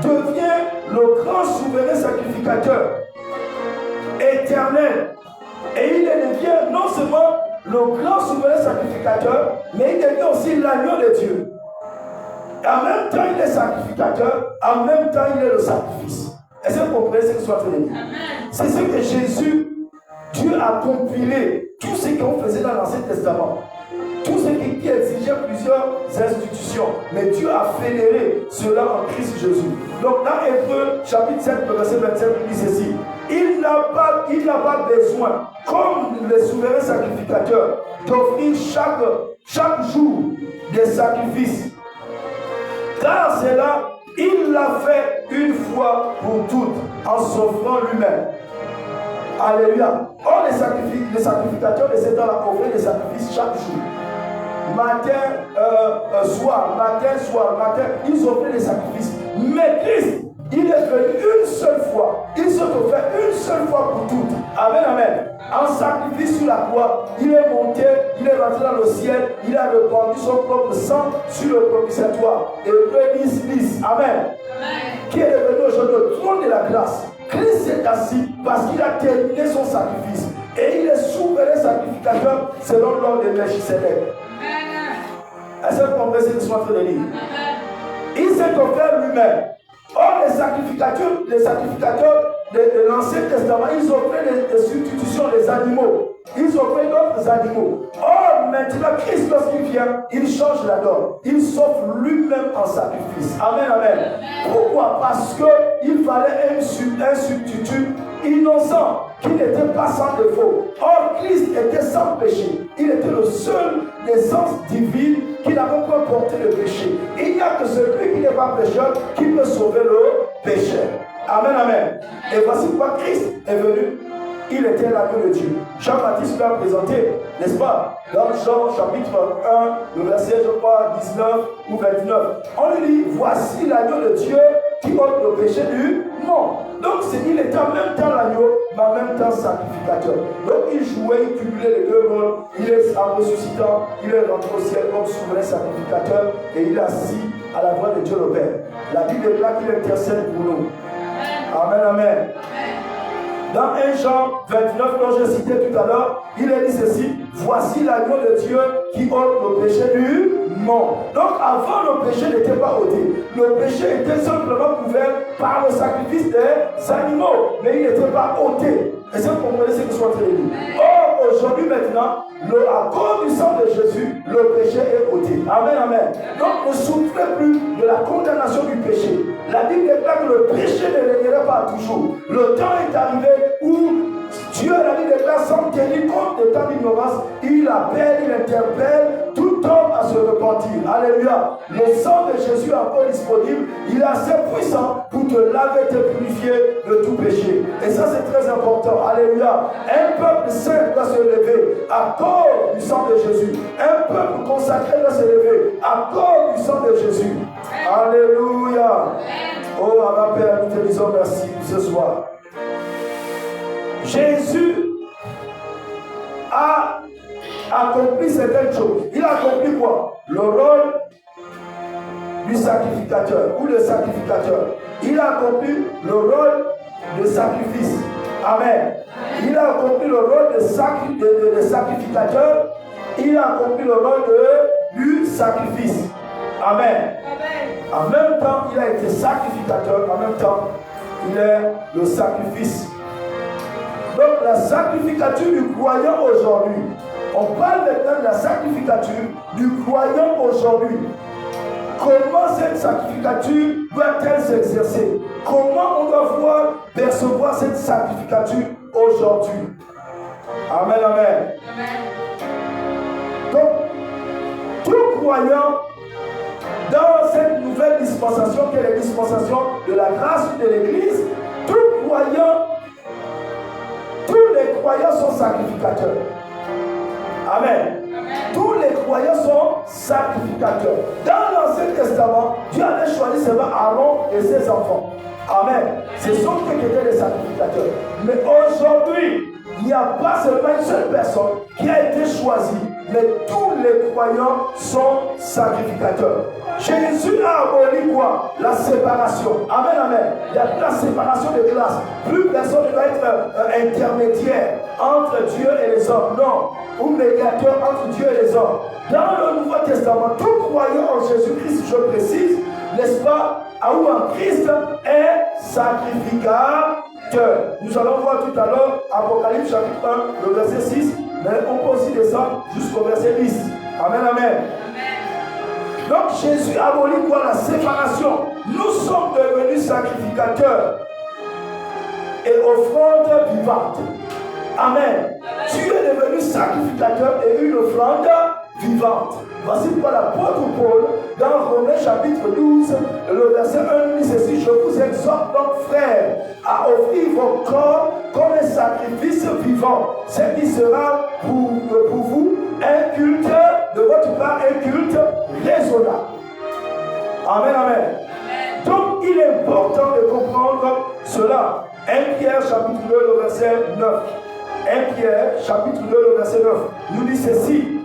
devient le grand souverain sacrificateur éternel. Et il devient non seulement le grand souverain sacrificateur, mais il devient aussi l'agneau de Dieu. Et en même temps, il est sacrificateur, en même temps, il est le sacrifice. Est-ce que vous comprenez ce que je suis en train de dire? C'est ce que Jésus, Dieu a compilé tout ce qu'on faisait dans l'Ancien Testament. Tout ce qui exigeait plusieurs institutions. Mais Dieu a fédéré cela en Christ Jésus. Donc dans Hébreux chapitre 7, verset 27, il dit ceci. Il n'a pas besoin, comme les souverains sacrificateurs, d'offrir chaque jour des sacrifices. Car cela, il l'a fait une fois pour toutes, en s'offrant lui-même. Alléluia. Or, les sacrificateurs de ces temps-là offraient des sacrifices chaque jour. Matin, soir, matin, ils offraient des sacrifices. Mais Christ, il est venu une seule fois. Il s'est offert une seule fois pour toutes. Amen, amen. En sacrifice sur la croix, il est monté, il est rentré dans le ciel, il a répandu son propre sang sur le propitiatoire. Hébreux 10. Amen. Amen. Qui est devenu aujourd'hui le trône de la grâce. Christ est assis parce qu'il a terminé son sacrifice. Et il est souverain sacrificateur selon l'ordre de Melchisédek. Est-ce que vous comprenez ce que je suis en train de dire? Il s'est offert lui-même. Or, les sacrificateurs de l'Ancien Testament, ils offraient des substitutions des animaux. Ils offraient d'autres animaux. Or, maintenant, Christ, lorsqu'il vient, il change la donne. Il s'offre lui-même en sacrifice. Amen, amen. Pourquoi? Parce qu'il fallait un substitut innocent, qui n'était pas sans défaut. Or, Christ était sans péché. Il était le seul d'essence divine qui n'avait pas porté le péché. Il n'y a que celui qui n'est pas pécheur qui peut sauver le pécheur. Amen, amen. Et voici pourquoi Christ est venu. Il était l'agneau de Dieu. Jean-Baptiste l'a présenté, n'est-ce pas? Dans Jean chapitre 1, le verset, je crois, 19 ou 29. On lui dit, voici l'agneau de Dieu qui ôte le péché du monde. Donc il était en même temps l'agneau, mais en même temps sacrificateur. Donc il jouait, il cumulait les deux rôles. Il est en ressuscitant, il est rentré au ciel comme souverain sacrificateur et il est assis à la droite de Dieu le Père. La Bible déclare qu'il intercède pour nous. Amen, amen. Dans 1 Jean 29, dont j'ai cité tout à l'heure, il est dit ceci, voici l'agneau de Dieu qui ôte le péché du monde. Donc avant, le péché n'était pas ôté. Le péché était simplement couvert par le sacrifice des animaux, mais il n'était pas ôté. Est-ce que vous comprenez ce que je suis en train de dire? Or, aujourd'hui maintenant, à cause du sang de Jésus, le péché est ôté. Amen, amen. Donc ne souffrez plus de la condamnation du péché. La Bible déclare que le péché ne régnera pas toujours. Le temps est arrivé où Dieu, la Bible déclare, sans tenir compte de temps d'ignorance, il appelle, il interpelle tout homme à se repentir. Alléluia. Le sang de Jésus est encore disponible. Il est assez puissant pour te laver, te purifier de tout péché. Et ça, c'est très important. Alléluia. Un peuple saint doit se lever à cause du sang de Jésus. Un peuple consacré doit se lever à cause du sang de Jésus. Alléluia. Oh, Abba Père, nous te disons merci pour ce soir. Jésus a accompli certaines choses. Il a accompli quoi? Le rôle du sacrificateur ou le sacrificateur. Il a accompli le rôle de sacrifice. Amen. Il a accompli le rôle de sacrificateur. Il a accompli le rôle du sacrifice. Amen. En même temps, il a été sacrificateur, en même temps, il est le sacrifice. Donc la sacrificature du croyant aujourd'hui. On parle maintenant de la sacrificature du croyant aujourd'hui. Comment cette sacrificature doit-elle s'exercer? Comment on doit percevoir cette sacrificature aujourd'hui? Amen, amen. Donc, tout croyant dans cette nouvelle dispensation qui est la dispensation de la grâce de l'Église, tout croyant, tous les croyants sont sacrificateurs. Amen. Tous les croyants sont sacrificateurs. Dans l'Ancien Testament, Dieu avait choisi seulement Aaron et ses enfants. Amen. Ce sont eux qui étaient les sacrificateurs. Mais aujourd'hui, il n'y a pas seulement une seule personne qui a été choisie, mais tous les croyants sont sacrificateurs. Jésus a aboli quoi? La séparation. Amen, amen. Il n'y a plus la séparation de classe. Plus personne ne doit être intermédiaire entre Dieu et les hommes. Non. Ou médiateur entre Dieu et les hommes. Dans le Nouveau Testament, tout croyant en Jésus-Christ, je précise, n'est-ce pas, ou en Christ, est sacrificateur. Nous allons voir tout à l'heure Apocalypse chapitre 1, le verset 6, mais on peut aussi descendre jusqu'au verset 10. Amen, amen. Donc Jésus abolit quoi? La séparation. Nous sommes devenus sacrificateurs et offrandes vivantes. Amen. Tu es devenu sacrificateur et une offrande vivante. Voici pourquoi l'apôtre Paul, dans Romains chapitre 12, le verset 1 dit ceci: je vous exhorte donc, frères, à offrir vos corps comme un sacrifice vivant, ce qui sera pour vous un culte, de votre part un culte raisonnable. Amen, amen. Donc il est important de comprendre cela. 1 Pierre chapitre 2, le verset 9. 1 Pierre chapitre 2, le verset 9 nous dit ceci.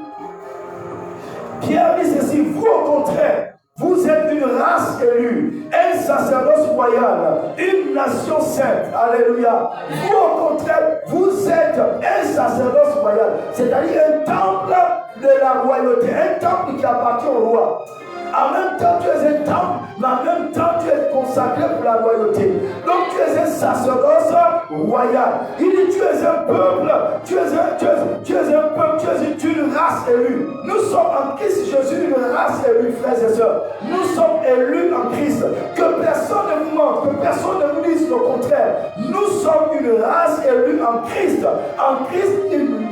Pierre dit ceci: vous au contraire, vous êtes une race élue, un sacerdoce royal, une nation sainte. Alléluia. Vous au contraire, vous êtes un sacerdoce royal, c'est-à-dire un temple de la royauté, un temple qui appartient au roi. En même temps, tu es un temple, mais en même temps, tu es consacré pour la royauté. Donc, tu es un sacerdoce royal. Il dit: tu es un peuple, tu es un peuple, tu es une race élue. Nous sommes en Christ Jésus, une race élue, frères et sœurs. Nous sommes élus en Christ. Que personne ne vous mente, que personne ne vous dise le contraire. Nous sommes une race élue en Christ. En Christ,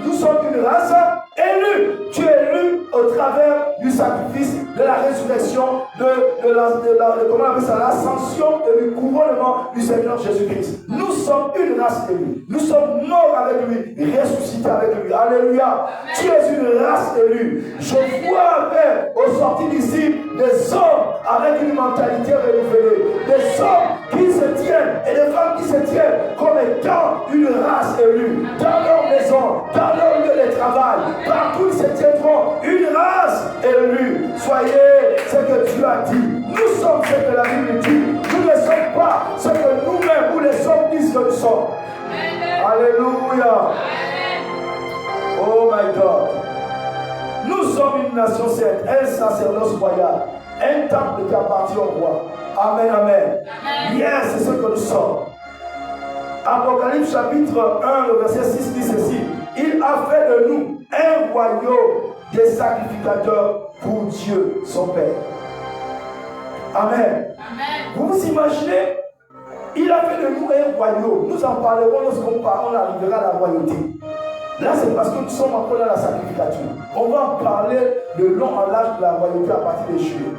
nous sommes une race élue. Tu es élu au travers du sacrifice, de la résurrection, comment on appelle ça, l'ascension et du couronnement du Seigneur Jésus-Christ. Nous sommes une race élue. Nous sommes morts avec lui, ressuscités avec lui. Alléluia. Tu es une race élue. Je vois au sortir d'ici des hommes avec une mentalité renouvelée, des hommes qui se tiennent et des femmes qui se tiennent comme étant une race élue dans leur maison, dans leur lieu de travail, partout ils se tiendront une race élue. Soyez ce que Dieu a dit. Nous sommes ce que la Bible dit. Nous ne sommes pas ce que nous-mêmes ou les hommes disent que nous sommes. Alléluia. Oh my God. Nous sommes une nation sainte, un sacerdoce royal, un temple qui appartient au roi. Amen, amen. Yes, c'est ce que nous sommes. Apocalypse chapitre 1, le verset 6 dit ceci: il a fait de nous un royaume des sacrificateurs pour Dieu, son Père. Amen. Vous vous imaginez? Il a fait de nous un royaume. Nous en parlerons lorsqu'on arrivera à la royauté. Là, c'est parce que nous sommes encore dans la sacrificature. On va en parler de long en large de la royauté à partir de juillet.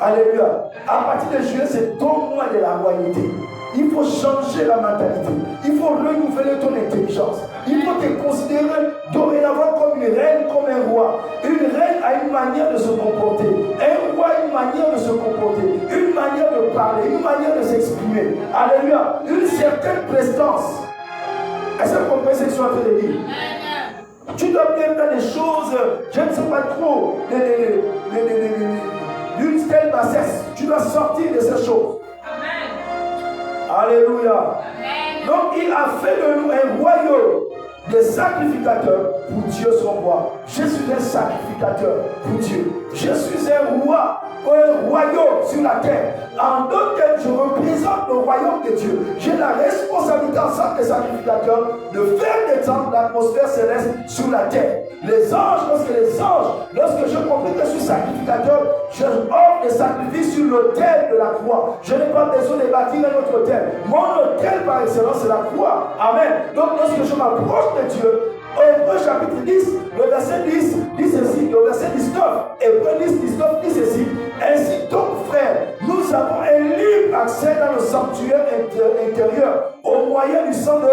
Alléluia. À partir de juillet, c'est ton mois de la royauté. Il faut changer la mentalité. Il faut renouveler ton intelligence. Il faut te considérer dorénavant comme une reine, comme un roi. Une reine a une manière de se comporter. Un roi a une manière de se comporter. Une manière de parler. Une manière de s'exprimer. Alléluia. Une certaine prestance. Est-ce que vous comprenez ce que je suis en train de dire? Tu dois bien faire des choses, je ne sais pas trop, d'une telle bassesse. Tu dois sortir de ces choses. Alléluia. Donc il a fait de nous un royaume des sacrificateurs pour Dieu son roi. Je suis un sacrificateur pour Dieu. Je suis un roi, un royaume sur la terre. En d'autres termes, je représente le royaume de Dieu. J'ai la responsabilité en tant que sacrificateur de faire descendre l'atmosphère céleste sur la terre. Les anges, lorsque je comprends que je suis sacrificateur, je offre des sacrifices sur l'autel de la croix. Je n'ai pas besoin de bâtir un autre autel. Mon autel par excellence, c'est la croix. Amen. Donc lorsque je m'approche de Dieu, Hébreux chapitre 10, le verset 10 dit ceci, le verset 19, Hébreux 10, 19 dit ceci. Ainsi donc, frères, nous avons un libre accès dans le sanctuaire intérieur au moyen du sang de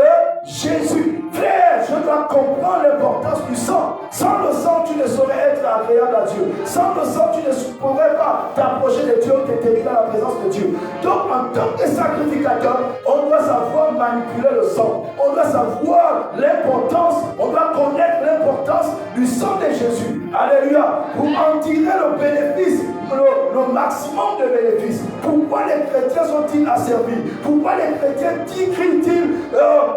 Jésus. Frère, je dois comprendre l'importance du sang. Sans le sang, tu ne saurais être agréable à Dieu. Sans le sang, tu ne pourrais pas t'approcher de Dieu, t'éteindre dans la présence de Dieu. Donc, en tant que sacrificateur, on doit savoir manipuler le sang. On doit savoir l'importance, on doit connaître l'importance du sang de Jésus. Alléluia. Pour en tirer le bénéfice, le maximum de bénéfices. Pourquoi les chrétiens sont-ils asservis? Pourquoi les chrétiens crient-ils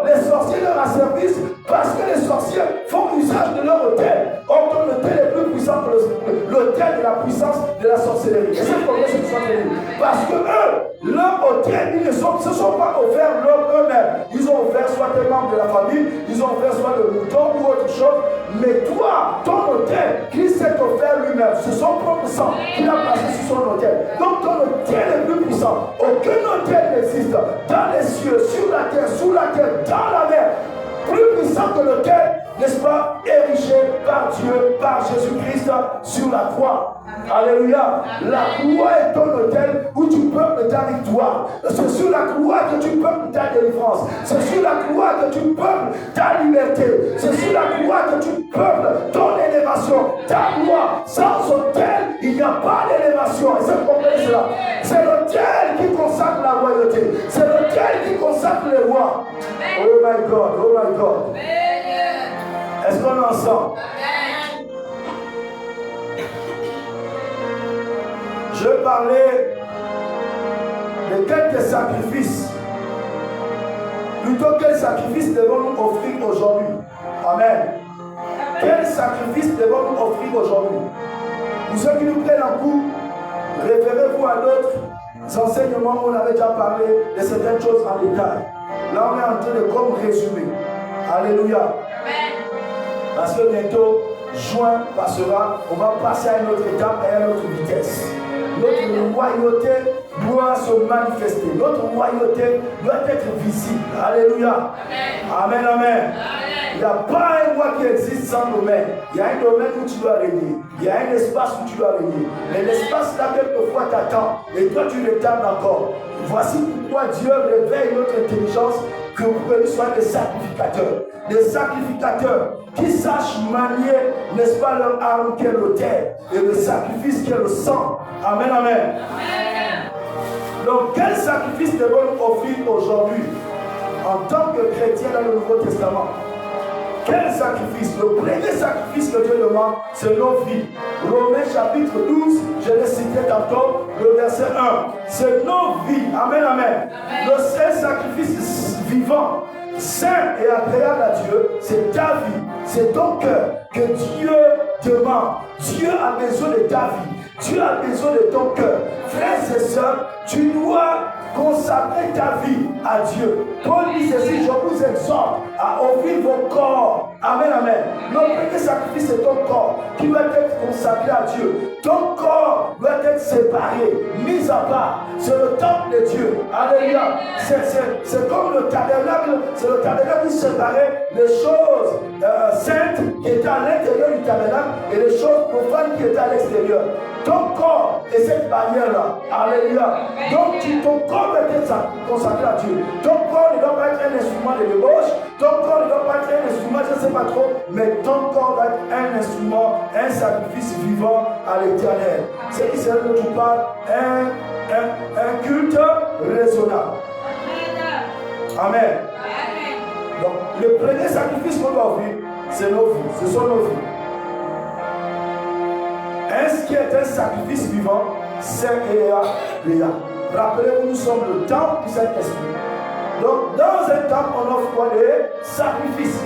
les sorciers leur asservissent? Parce que les sorciers font usage de leur autel. Or, ton autel est plus puissant que l'autel de la puissance de la sorcellerie. Et c'est pourquoi c'est sorcellerie. Parce que eux, leur autel, ils ne se sont pas offerts eux-mêmes. Ils ont offert soit des membres de la famille, ils ont offert soit le mouton ou autre chose. Mais toi, ton autel, Christ s'est offert lui-même. C'est son propre sang qu'il a placé sur son autel. Donc ton autel est plus puissant. Aucun autel n'existe dans les cieux, sur la terre, sous la terre, dans la mer. Plus puissant que l'autel, n'est-ce pas, érigé par Dieu, par Jésus-Christ sur la croix. Alléluia. La croix est ton autel où tu peuples ta victoire. C'est sur la croix que tu peuples ta délivrance. C'est sur la croix que tu peuples ta liberté. C'est sur la croix que tu peuples ton élévation, ta gloire. Sans autel, il n'y a pas d'élévation. Et c'est pourquoi cela. C'est l'autel qui consacre la royauté. C'est l'autel qui consacre les rois. Oh my God, oh my God. Est-ce qu'on est ensemble? Je parlais de quelques sacrifices. Plutôt quel sacrifice devons-nous offrir aujourd'hui? Amen. Quel sacrifice devons-nous offrir aujourd'hui? Pour ceux qui nous prennent en cours, référez-vous à d'autres enseignements où on avait déjà parlé de certaines choses en détail. Là, on est en train de comme résumer. Alléluia. Parce que bientôt, juin passera, on va passer à une autre étape et à une autre vitesse. Notre royauté doit se manifester. Notre royauté doit être visible. Alléluia. Amen, amen. Il n'y a pas un roi qui existe sans domaine. Il y a un domaine où tu dois régner. Il y a un espace où tu dois régner. Mais l'espace là, quelquefois, t'attend. Et toi, tu le tardes encore. Voici pourquoi Dieu réveille notre intelligence que vous pouvez soyez des sacrificateurs. Des sacrificateurs qui sachent manier, n'est-ce pas, leur arme qui est l'autel et le sacrifice qui est le sang. Amen, amen. Donc, quel sacrifice devons-nous offrir aujourd'hui en tant que chrétiens dans le Nouveau Testament? Quel sacrifice? Le premier sacrifice que Dieu demande, c'est nos vies. Romains chapitre 12, je l'ai cité tantôt, le verset 1. C'est nos vies. Amen, amen. Le seul sacrifice vivant, saint et agréable à Dieu, c'est ta vie, c'est ton cœur que Dieu demande. Dieu a besoin de ta vie. Dieu a besoin de ton cœur. Frères et sœurs, tu dois consacrer ta vie à Dieu. Paul dit ceci, je vous exhorte à offrir vos corps. Amen, amen. Le premier sacrifice, c'est ton corps qui doit être consacré à Dieu. Ton corps doit être séparé, mis à part. C'est le temple de Dieu. Alléluia. C'est comme le tabernacle. C'est le tabernacle qui séparait les choses saintes qui étaient à l'intérieur du tabernacle et les choses profanes qui étaient à l'extérieur. Ton corps est cette barrière-là. Alléluia. Donc ton corps doit être consacré à Dieu. Ton corps ne doit pas être un instrument de débauche. Ton corps ne doit pas être un instrument, je ne sais pas trop, mais ton corps doit être un instrument, un sacrifice vivant à l'Éternel. C'est qui c'est dont tu parles, un culte raisonnable. Amen. Donc le premier sacrifice qu'on doit offrir, c'est nos vies. Ce sont nos vies. Ce qui est un sacrifice vivant, c'est agréable. Rappelez-vous, nous sommes le temple du Saint-Esprit. Donc, dans un temple, on offre quoi? Des sacrifices.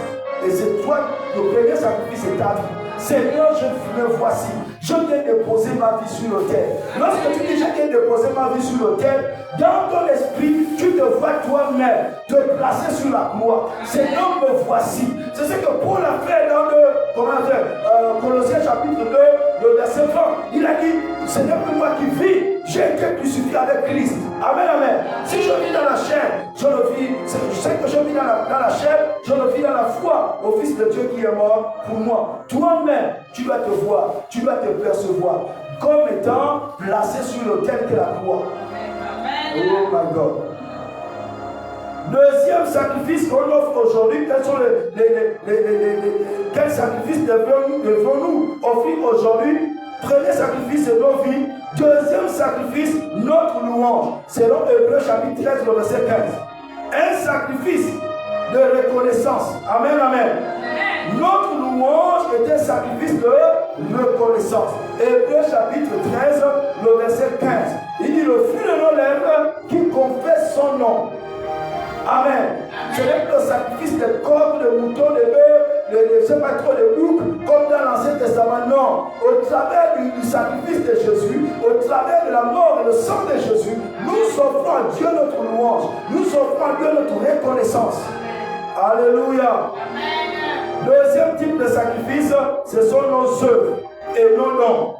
et c'est toi, le premier sacrifice est ta vie. Seigneur, je me voici. Je viens déposer ma vie sur l'autel. Lorsque tu dis je viens déposer ma vie sur l'autel, dans ton esprit, tu te vois toi-même te placer sur la croix. Seigneur, me voici. C'est ce que Paul a fait dans le Colossiens chapitre 2, le verset 20. Il a dit, ce n'est plus moi qui vis, j'ai été crucifié avec Christ. Amen, amen. Si je vis dans la chair, je le vis. Je sais que je vis dans la chair, je le vis dans la foi au Fils de Dieu qui est mort pour moi. Toi-même, tu vas te voir, tu vas te percevoir comme étant placé sur l'autel de la croix. Oh my God. Deuxième sacrifice qu'on offre aujourd'hui, quels sont quels sacrifices devons-nous offrir aujourd'hui? Premier sacrifice, c'est nos vies. Deuxième sacrifice, notre louange. Selon Hébreux chapitre 13, le verset 15. Un sacrifice de reconnaissance. Amen, amen. Notre louange est un sacrifice de reconnaissance. Hébreux chapitre 13, le verset 15. Il dit, le fruit de nos lèvres qui confesse son nom. Amen. Ce n'est pas le sacrifice de corps, de moutons, de bœufs, je ne sais pas trop de boucs, comme dans l'Ancien Testament. Non. Au travers du sacrifice de Jésus, au travers de la mort et le sang de Jésus, nous offrons à Dieu notre louange. Nous offrons à Dieu notre reconnaissance. Alléluia. Deuxième type de sacrifice, ce sont nos œuvres et nos dons.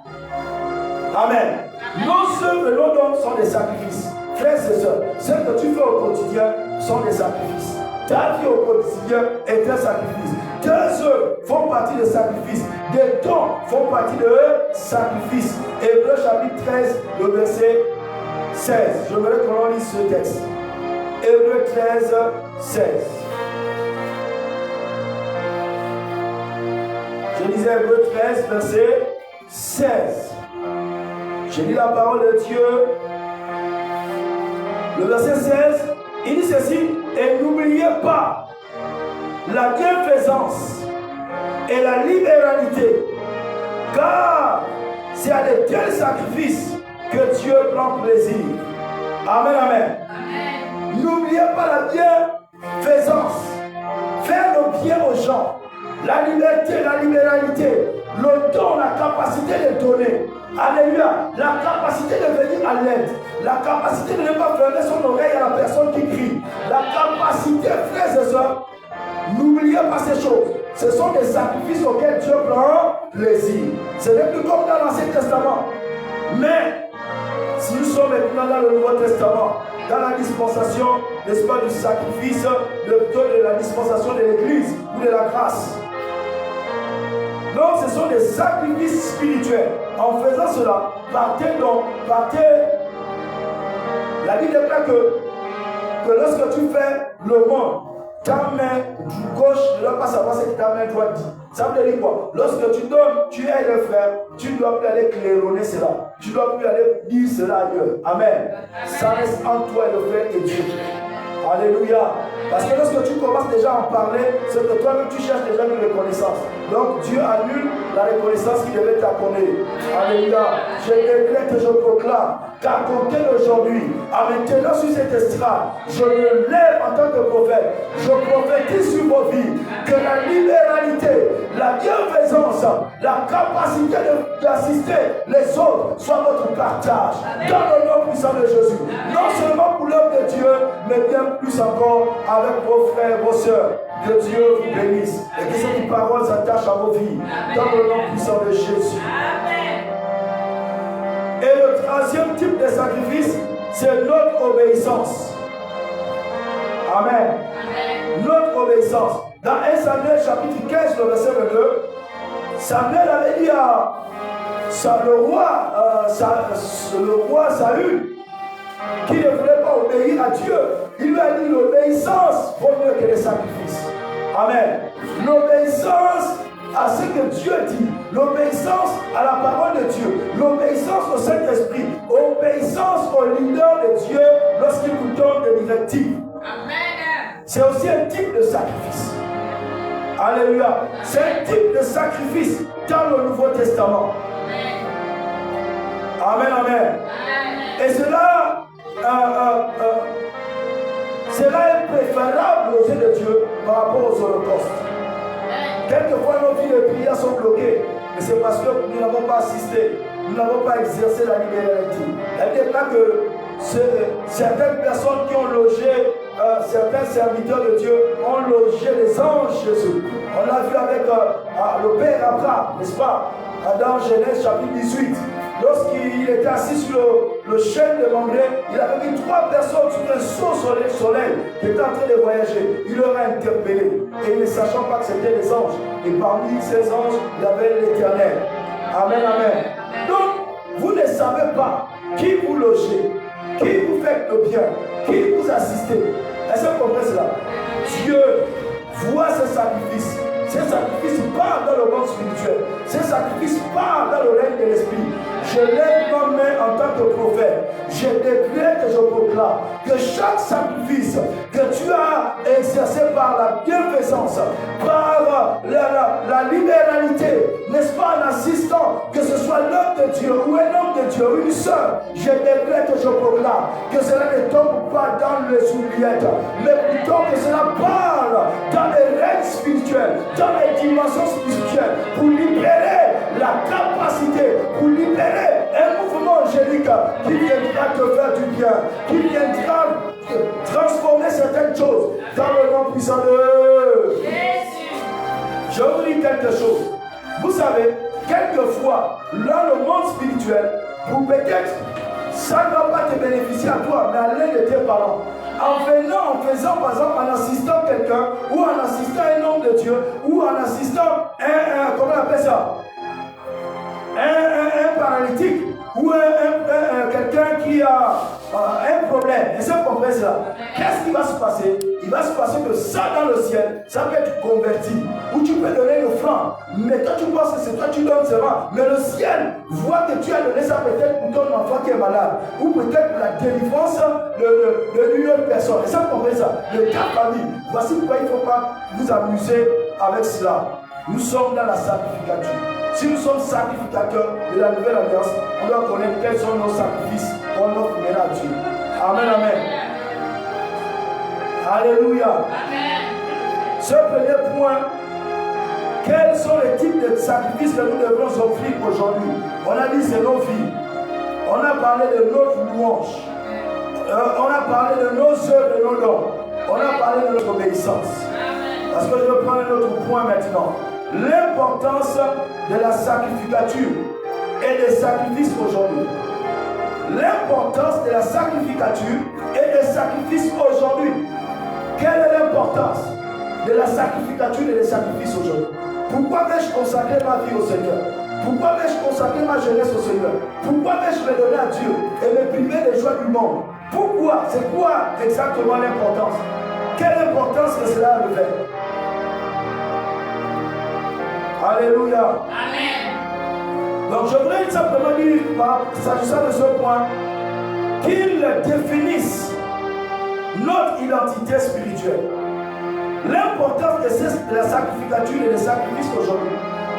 Amen. Nos œuvres et nos dons sont des sacrifices. Frères et sœurs, ce que tu fais au quotidien sont des sacrifices. Ta vie au quotidien est un sacrifice. Tes œuvres font partie des sacrifices. Des dons font partie de sacrifices. Hébreux chapitre 13, le verset 16. Je voudrais qu'on lise ce texte. Hébreux 13, 16. Je lisais Hébreux 13, verset 16. J'ai lu la parole de Dieu. Le verset 16, il dit ceci, et n'oubliez pas la bienfaisance et la libéralité, car c'est à de tels sacrifices que Dieu prend plaisir. Amen, amen. N'oubliez pas la bienfaisance, faire le bien aux gens, la liberté, la libéralité, le don, la capacité de donner. Alléluia. La capacité de venir à l'aide. La capacité de ne pas fermer son oreille à la personne qui crie. La capacité, frères et sœurs, n'oubliez pas ces choses. Ce sont des sacrifices auxquels Dieu prend plaisir. Ce n'est plus comme dans l'Ancien Testament. Mais, si nous sommes maintenant dans le Nouveau Testament, dans la dispensation, n'est-ce pas, du sacrifice, de la dispensation de l'Église ou de la grâce. Donc, ce sont des sacrifices spirituels. En faisant cela, la Bible déclare que lorsque tu fais le monde, ta main du gauche ne doit pas savoir ce que ta main droite dit. Ça veut dire quoi? Lorsque tu donnes, tu aides le frère, tu ne dois plus aller claironner cela. Tu ne dois plus aller dire cela ailleurs. Amen. Ça reste entre toi et le frère et Dieu. Alléluia. Parce que lorsque tu commences déjà à en parler, c'est que toi-même tu cherches déjà une reconnaissance. Donc Dieu annule la reconnaissance qui devait t'accorder. Alléluia. Je déclare que je proclame qu'à compter d'aujourd'hui, en me tenant sur cette estrade, je me lève en tant que prophète. Je prophétise sur vos vies que la libéralité, la bienfaisance, la capacité d'assister les autres soit votre partage. Dans le nom puissant de Jésus. Non seulement pour l'œuvre de Dieu, mais bien plus encore avec vos frères et vos sœurs. Que Dieu vous bénisse et que cette parole s'attache à vos vies. Dans le nom puissant de Jésus. Et le troisième type de sacrifice, c'est notre obéissance. Amen. Notre obéissance. Dans 1 Samuel chapitre 15, le verset 22, Samuel avait dit à le roi Saül, qui ne voulait pas obéir à Dieu, il lui a dit l'obéissance vaut mieux que les sacrifices. Amen. L'obéissance à ce que Dieu dit, l'obéissance à la parole de Dieu, l'obéissance au Saint-Esprit, obéissance au leader de Dieu lorsqu'il vous donne des directives. Amen. C'est aussi un type de sacrifice. Alléluia. C'est un type de sacrifice dans le Nouveau Testament. Amen, amen. Et cela est préférable aux yeux de Dieu par rapport aux holocaustes. Quelquefois, nos vies de prière sont bloquées, mais c'est parce que nous n'avons pas assisté, nous n'avons pas exercé la libéralité. Elle dit là que certaines personnes qui ont logé, certains serviteurs de Dieu ont logé les anges chez eux. On l'a vu avec le père Abraham, n'est-ce pas? Dans Genèse chapitre 18. Lorsqu'il était assis sur le chêne de Mamré, il avait vu 3 personnes sur un saut soleil qui étaient en train de voyager. Il leur a interpellé. Et ne sachant pas que c'était des anges. Et parmi ces anges, il y avait l'Éternel. Amen, amen. Donc, vous ne savez pas qui vous logez, qui vous fait le bien, qui vous assistez. Est-ce que vous comprenez cela? Dieu voit ce sacrifice. Ces sacrifices parlent dans le monde spirituel. Ces sacrifices parlent dans le règne de l'esprit. Je lève ma main en tant que prophète. Je décrète et je proclame que chaque sacrifice que tu as exercé par la bienfaisance, par la libéralité, n'est-ce pas, en assistant, que ce soit l'homme de Dieu ou un homme de Dieu, une sœur, je décrète et je proclame que cela ne tombe pas dans les oubliettes, mais plutôt que cela parle dans les règnes spirituels, dans les dimensions spirituelles, pour libérer la capacité, pour libérer un mouvement angélique qui viendra te faire du bien, qui viendra transformer certaines choses dans le nom puissant de Jésus. Je vous dis quelque chose. Vous savez, quelquefois, dans le monde spirituel, pour peut-être, ça ne va pas te bénéficier à toi, mais à l'un de tes parents. En venant, en faisant, par exemple, en assistant quelqu'un, ou en assistant un homme de Dieu, ou en assistant comment on appelle ça? Un paralytique, ou quelqu'un qui a un problème. Et ça comprend cela. Qu'est-ce qui va se passer? Il va se passer que ça dans le ciel, ça peut être converti. Ou tu peux donner une offrande. Mais toi tu penses que c'est toi tu donnes seulement. Mais le ciel voit que tu as donné ça peut-être pour ton enfant qui est malade. Ou peut-être pour la délivrance d'une autre personne. Et ça comprend ça. De ta famille. Voici pourquoi il ne faut pas vous amuser avec cela. Nous sommes dans la sacrificature. Si nous sommes sacrificateurs de la nouvelle alliance, on doit connaître quels sont nos sacrifices qu'on offre à Dieu. Amen, amen. Alléluia. Amen. Ce premier point, quels sont les types de sacrifices que nous devons offrir aujourd'hui? On a dit c'est nos vies. On a parlé de notre louange. On a parlé de nos œuvres, de nos dons. On a parlé de notre obéissance. Parce que je vais prendre un autre point maintenant. L'importance de la sacrificature et des sacrifices aujourd'hui. L'importance de la sacrificature et des sacrifices aujourd'hui. Quelle est l'importance de la sacrificature et des sacrifices aujourd'hui? Pourquoi vais-je consacrer ma vie au Seigneur? Pourquoi vais-je consacrer ma jeunesse au Seigneur? Pourquoi vais-je me donner à Dieu et me priver des joies du monde? Pourquoi? C'est quoi exactement l'importance? Quelle importance que cela revêt? Alléluia. Amen. Donc je voudrais simplement dire, s'agissant de ce point, qu'il définisse notre identité spirituelle. L'importance de la sacrificature et des sacrifices aujourd'hui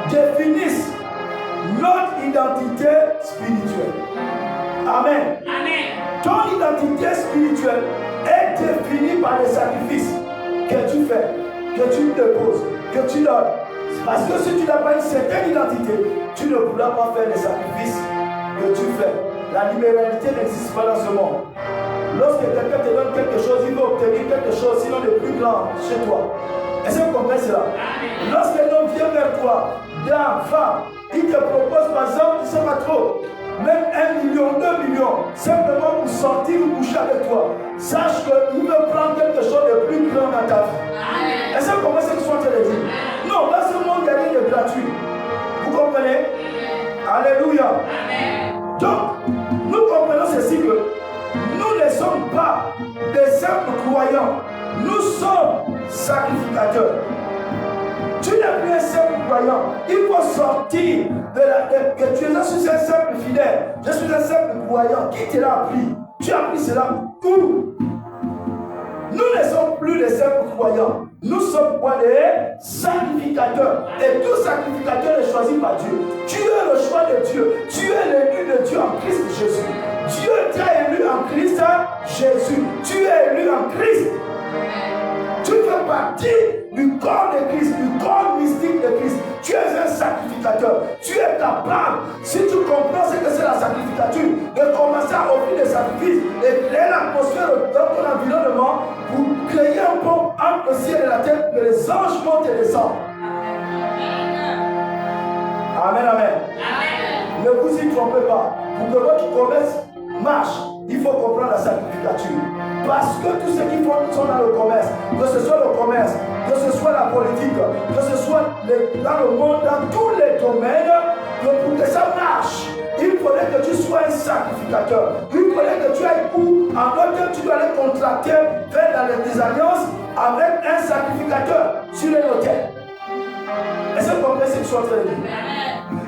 définissent notre identité spirituelle. Amen. Amen. Ton identité spirituelle est définie par les sacrifices que tu fais, que tu déposes, que tu donnes. Parce que si tu n'as pas une certaine identité, tu ne pourras pas faire les sacrifices que tu fais. La libéralité n'existe pas dans ce monde. Lorsque quelqu'un te donne quelque chose, il veut obtenir quelque chose, sinon de plus grand chez toi. Est-ce que vous comprenez cela? Lorsqu'un homme vient vers toi, d'un femme, il te propose par exemple, tu ne sais pas trop, même 1 million, 2 millions, simplement pour sortir ou coucher avec toi. Sache qu'il veut prendre quelque chose de plus grand dans ta vie. Est-ce que vous comprenez ce que je suis en train de dire? Non, dans ce monde, il n'y a rien de gratuit. Vous comprenez? Alléluia. Donc, nous comprenons ceci que nous ne sommes pas des simples croyants. Nous sommes sacrificateurs. Tu n'es plus un simple croyant. Il faut sortir que tu es un simple fidèle. Je suis un simple croyant. Qui te l'a appris? Tu as appris cela où? Nous ne sommes plus des simples croyants. Nous sommes quoi? Des sacrificateurs. Et tout sacrificateur est choisi par Dieu. Tu es le choix de Dieu. Tu es l'élu de Dieu en Christ Jésus. Dieu t'a élu en Christ Jésus. Tu es élu en Christ. Tu fais partie du corps de Christ, du corps mystique de Si tu comprends ce que c'est la sacrificature, de commencer à offrir des sacrifices et créer l'atmosphère dans ton environnement pour créer un pont entre le ciel et la terre, que les anges montent et descendent. Amen, amen. Ne vous y trompez pas. Pour que votre commerce marche, il faut comprendre la sacrificature. Parce que tous ceux qui sont dans le commerce, que ce soit le commerce, que ce soit la politique, que ce soit dans le monde, dans tous les domaines, pour que ça marche, il faudrait que tu sois un sacrificateur. Il faudrait que tu ailles où, en d'autres termes, tu dois aller contracter, faire des alliances avec un sacrificateur sur les hôtels. Est-ce que vous comprenez ce que je suis en train de dire?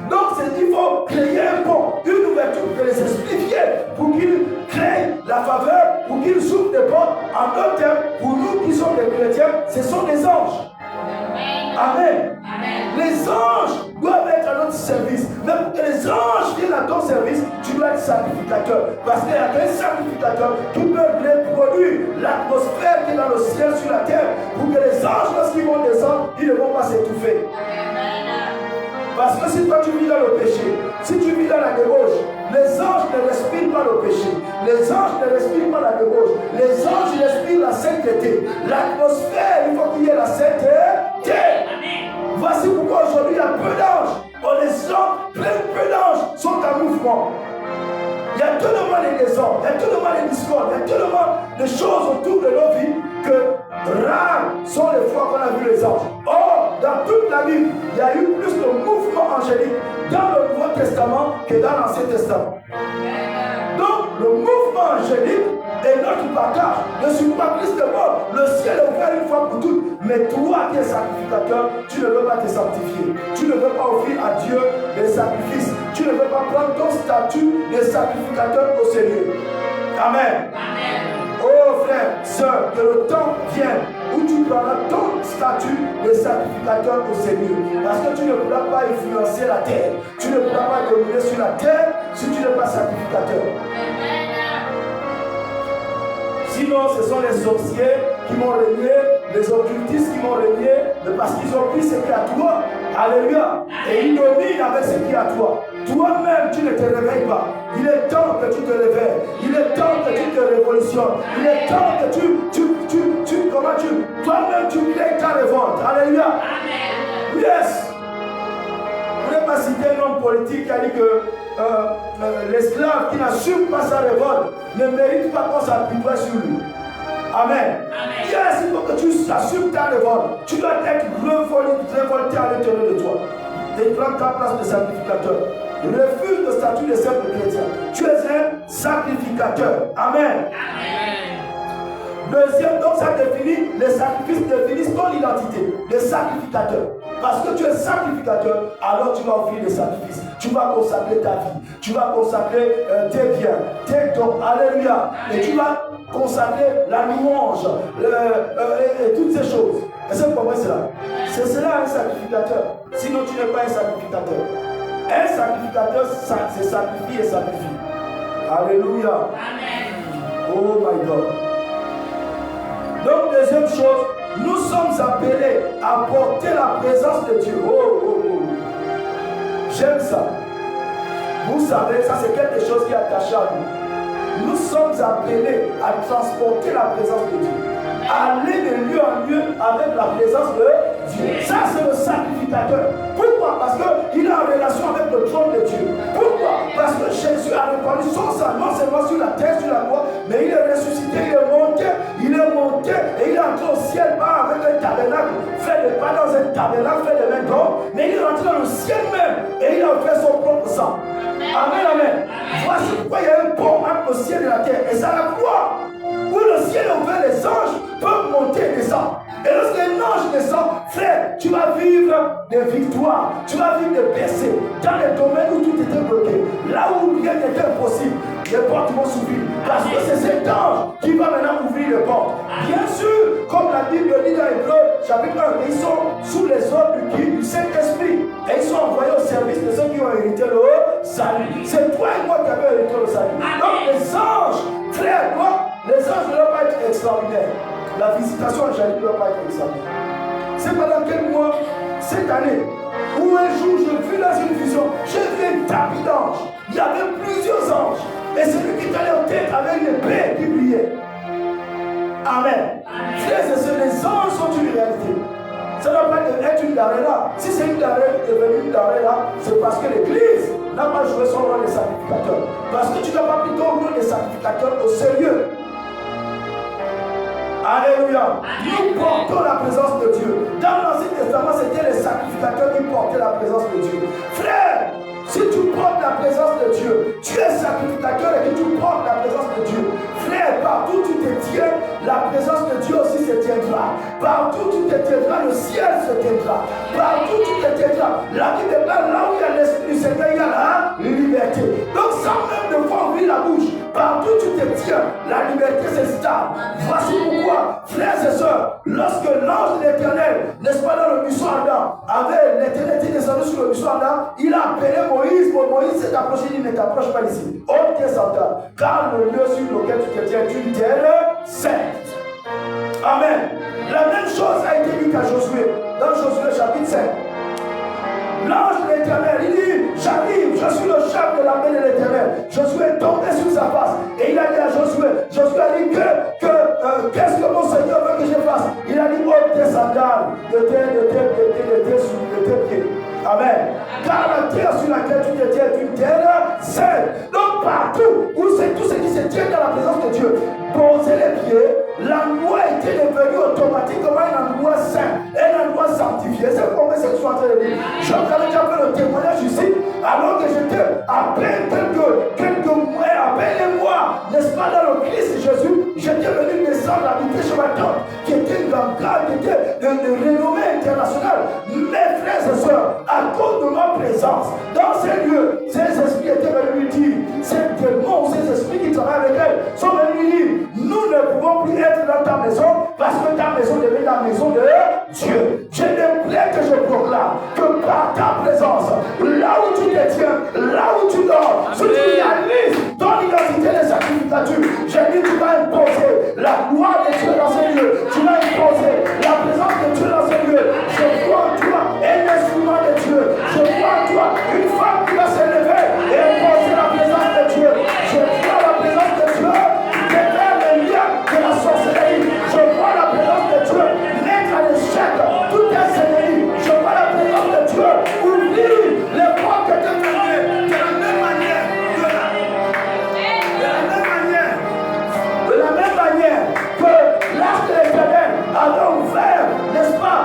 Donc, il faut créer un pont, une ouverture pour les expliquer, pour qu'ils créent la faveur, pour qu'ils ouvrent des portes. En d'autres termes, pour nous qui sommes des chrétiens, ce sont des anges. Amen. Les anges doivent être à notre service. Mais pour que les anges viennent à ton service, tu dois être sacrificateur. Parce qu'il y a un sacrificateur qui peut reproduire l'atmosphère qui est dans le ciel sur la terre. Pour que les anges, lorsqu'ils vont descendre, ils ne vont pas s'étouffer. Parce que si toi tu vis dans le péché, si tu vis dans la débauche, les anges ne respirent pas le péché. Les anges ne respirent pas la débauche. Les anges respirent la sainteté. L'atmosphère, il faut qu'il y ait la sainteté. Voici pourquoi aujourd'hui il y a peu d'anges. Les gens, peu d'anges sont en mouvement. Il y a tellement de désordres, il y a tellement de discordes, il y a tellement de choses autour de nos vies que rares sont les fois qu'on a vu les anges. Or, dans toute la Bible, il y a eu plus de mouvements angéliques dans le Nouveau Testament que dans l'Ancien Testament. Donc, le mouvement angélique est notre partage. Ne suis pas Christ de mort. Le ciel est ouvert une fois pour toutes. Mais toi qui es sacrificateur, tu ne veux pas te sanctifier. Tu ne veux pas offrir à Dieu des sacrifices. Tu ne veux pas prendre ton statut de sacrificateur au sérieux. Amen. Oh frère, soeur, que le temps vienne où tu prendras ton statut de sacrificateur au sérieux. Parce que tu ne pourras pas influencer la terre. Tu ne pourras pas dominer sur la terre si tu n'es pas sacrificateur. Sinon, ce sont les sorciers qui vont régner, les occultistes qui vont régner, parce qu'ils ont pris ce qui est à toi. Alléluia. Et ils dominent avec ce qui est à toi. Toi-même, tu ne te réveilles pas. Il est temps que tu te réveilles. Il est temps que tu te révolutionnes. Il est temps que toi-même, tu crées ta révolte. Alléluia. Yes. Vous ne pouvez pas citer un homme politique qui a dit que l'esclave qui n'assume pas sa révolte ne mérite pas qu'on s'apitoie sur lui. Amen. Yes, il faut que tu assumes ta révolte. Tu dois être révolté à l'intérieur de toi. Et prends ta place de sacrificateur. Refuse le statut de simple chrétien. Tu es un sacrificateur. Amen. Deuxième, donc ça définit, les sacrifices définissent ton identité de sacrificateur. Parce que tu es sacrificateur, alors tu vas offrir des sacrifices. Tu vas consacrer ta vie. Tu vas consacrer tes biens, tes dons. Alléluia. Et tu vas consacrer la louange et toutes ces choses. Est-ce que vous comprenez cela? C'est cela un sacrificateur. Sinon, tu n'es pas un sacrificateur. Un sacrificateur se sacrifie et sacrifie. Alléluia. Amen. Oh my God. Donc, deuxième chose, nous sommes appelés à porter la présence de Dieu. J'aime ça. Vous savez, ça c'est quelque chose qui est attaché à nous. Nous sommes appelés à transporter la présence de Dieu. Aller de lieu en lieu avec la présence de Dieu. Ça c'est le sacrificateur. Pourquoi? Parce qu'il est en relation avec le trône de Dieu. Pourquoi? Parce que Jésus a répandu son sang, non seulement sur la terre, sur la croix, mais il est ressuscité, il est monté et il est entré au ciel, pas avec un tabernacle, pas dans un tabernacle fait de main d'homme, mais il est rentré dans le ciel même et il a fait son propre sang. Amen, amen. Voici pourquoi il y a un pont entre le ciel et la terre. Et c'est la croix où le ciel est ouvert, les anges peuvent monter et descendre. Et lorsqu'un ange descend, frère, tu vas vivre des victoires, tu vas vivre des percées dans les domaines où tout était bloqué, là où rien n'était impossible. Les portes vont s'ouvrir parce que c'est cet ange qui va maintenant ouvrir les portes. Bien sûr, comme la Bible dit dans Hébreux, chapitre 1, ils sont sous les ordres du Saint-Esprit et ils sont envoyés au service de ceux qui ont hérité le salut. C'est toi et moi qui avons hérité le salut. Donc les anges, frère, les anges ne doivent pas être extraordinaires. La visitation angélique ne doit pas être extraordinaire. C'est pendant quel mois, cette année, où un jour je vis dans une vision, j'ai vu un tapis d'anges. Il y avait plusieurs anges. Et celui qui était en tête avait une épée qui brillait. Amen. Frères et sœurs, les anges sont une réalité. Ça ne doit pas être une denrée là. Si c'est une denrée devenue une denrée là, c'est parce que l'Église n'a pas joué son rôle de sacrificateur. Parce que tu n'as pas pris ton rôle de sacrificateur au sérieux. Alléluia. Nous portons la présence de Dieu. Dans l'Ancien Testament, c'était les sacrificateurs qui portaient la présence de Dieu. Frère, si tu portes la présence de Dieu, tu es sacrificateur et que tu portes la présence de Dieu. Frère, partout où tu te tiens, la présence de Dieu aussi se tiendra. Partout où tu te tiendras, le ciel se tiendra. Partout où tu te tiendras, la vie de là où il y a l'Esprit du Seigneur, il y a la liberté. Donc sans même devoir ouvrir la bouche, partout où tu te tiens, la liberté s'installe. Voici pourquoi, frères et sœurs, lorsque l'ange de l'Éternel, n'est-ce pas, dans le buisson Adam, avait l'Éternel était descendu sur le buisson Adam, il a appelé Moïse. Moïse s'est approché, il dit ne t'approche pas d'ici. Ôte tes sandales, car le lieu sur lequel tu te tiens est une terre sainte. Amen. La même chose a été dite à Josué, dans Josué chapitre 5. L'ange de l'Éternel, il dit, j'arrive, je suis le chef de l'armée de l'Éternel. Josué est tombé sur sa face et il a dit à Josué a dit qu'est-ce que mon Seigneur veut que je fasse? Il a dit, ôte tes sandales de tes pieds. Amen. Car la terre sur laquelle tu te tiens est une terre sainte. Donc partout où c'est tout ce qui se tient dans la présence de Dieu, poser les pieds, l'endroit était devenu automatiquement un endroit saint, un endroit sanctifié. C'est pour ce que je suis en train de dire. Je t'avais déjà fait le témoignage ici, alors que j'étais à peine quelques mois, à peine un mois, n'est-ce pas, dans le Christ Jésus, j'étais venu descendre habiter chez ma tante, qui était une grande, qui était de renommée internationale. Mes frères et sœurs, à cause de ma présence dans ces lieux, ces esprits étaient venus lui dire, ces démons, ces esprits qui travaillent avec elle, sont venus lui dire, nous ne pouvons plus être dans ta maison parce que ta maison devient la maison de Dieu. Je n'aimerais que je proclame que par ta présence, là où tu te tiens, là où tu dors, si tu réalises ton identité de sacrificature, j'ai dit tu vas imposer la gloire de Dieu dans ces lieux, tu vas imposer la présence de Dieu dans ces lieux. Je vois en toi un instrument de Dieu, je vois en toi une femme qui va s'élever et imposer la présence de Dieu. Je vois la présence de Dieu qui défère les liens de la sorcellerie. Je vois la présence de Dieu mettre à l'échec toute ingénierie. Je vois la présence de Dieu ouvrir les portes de Dieu de la même manière que l'arche de l'Éternel avait ouvert, n'est-ce pas,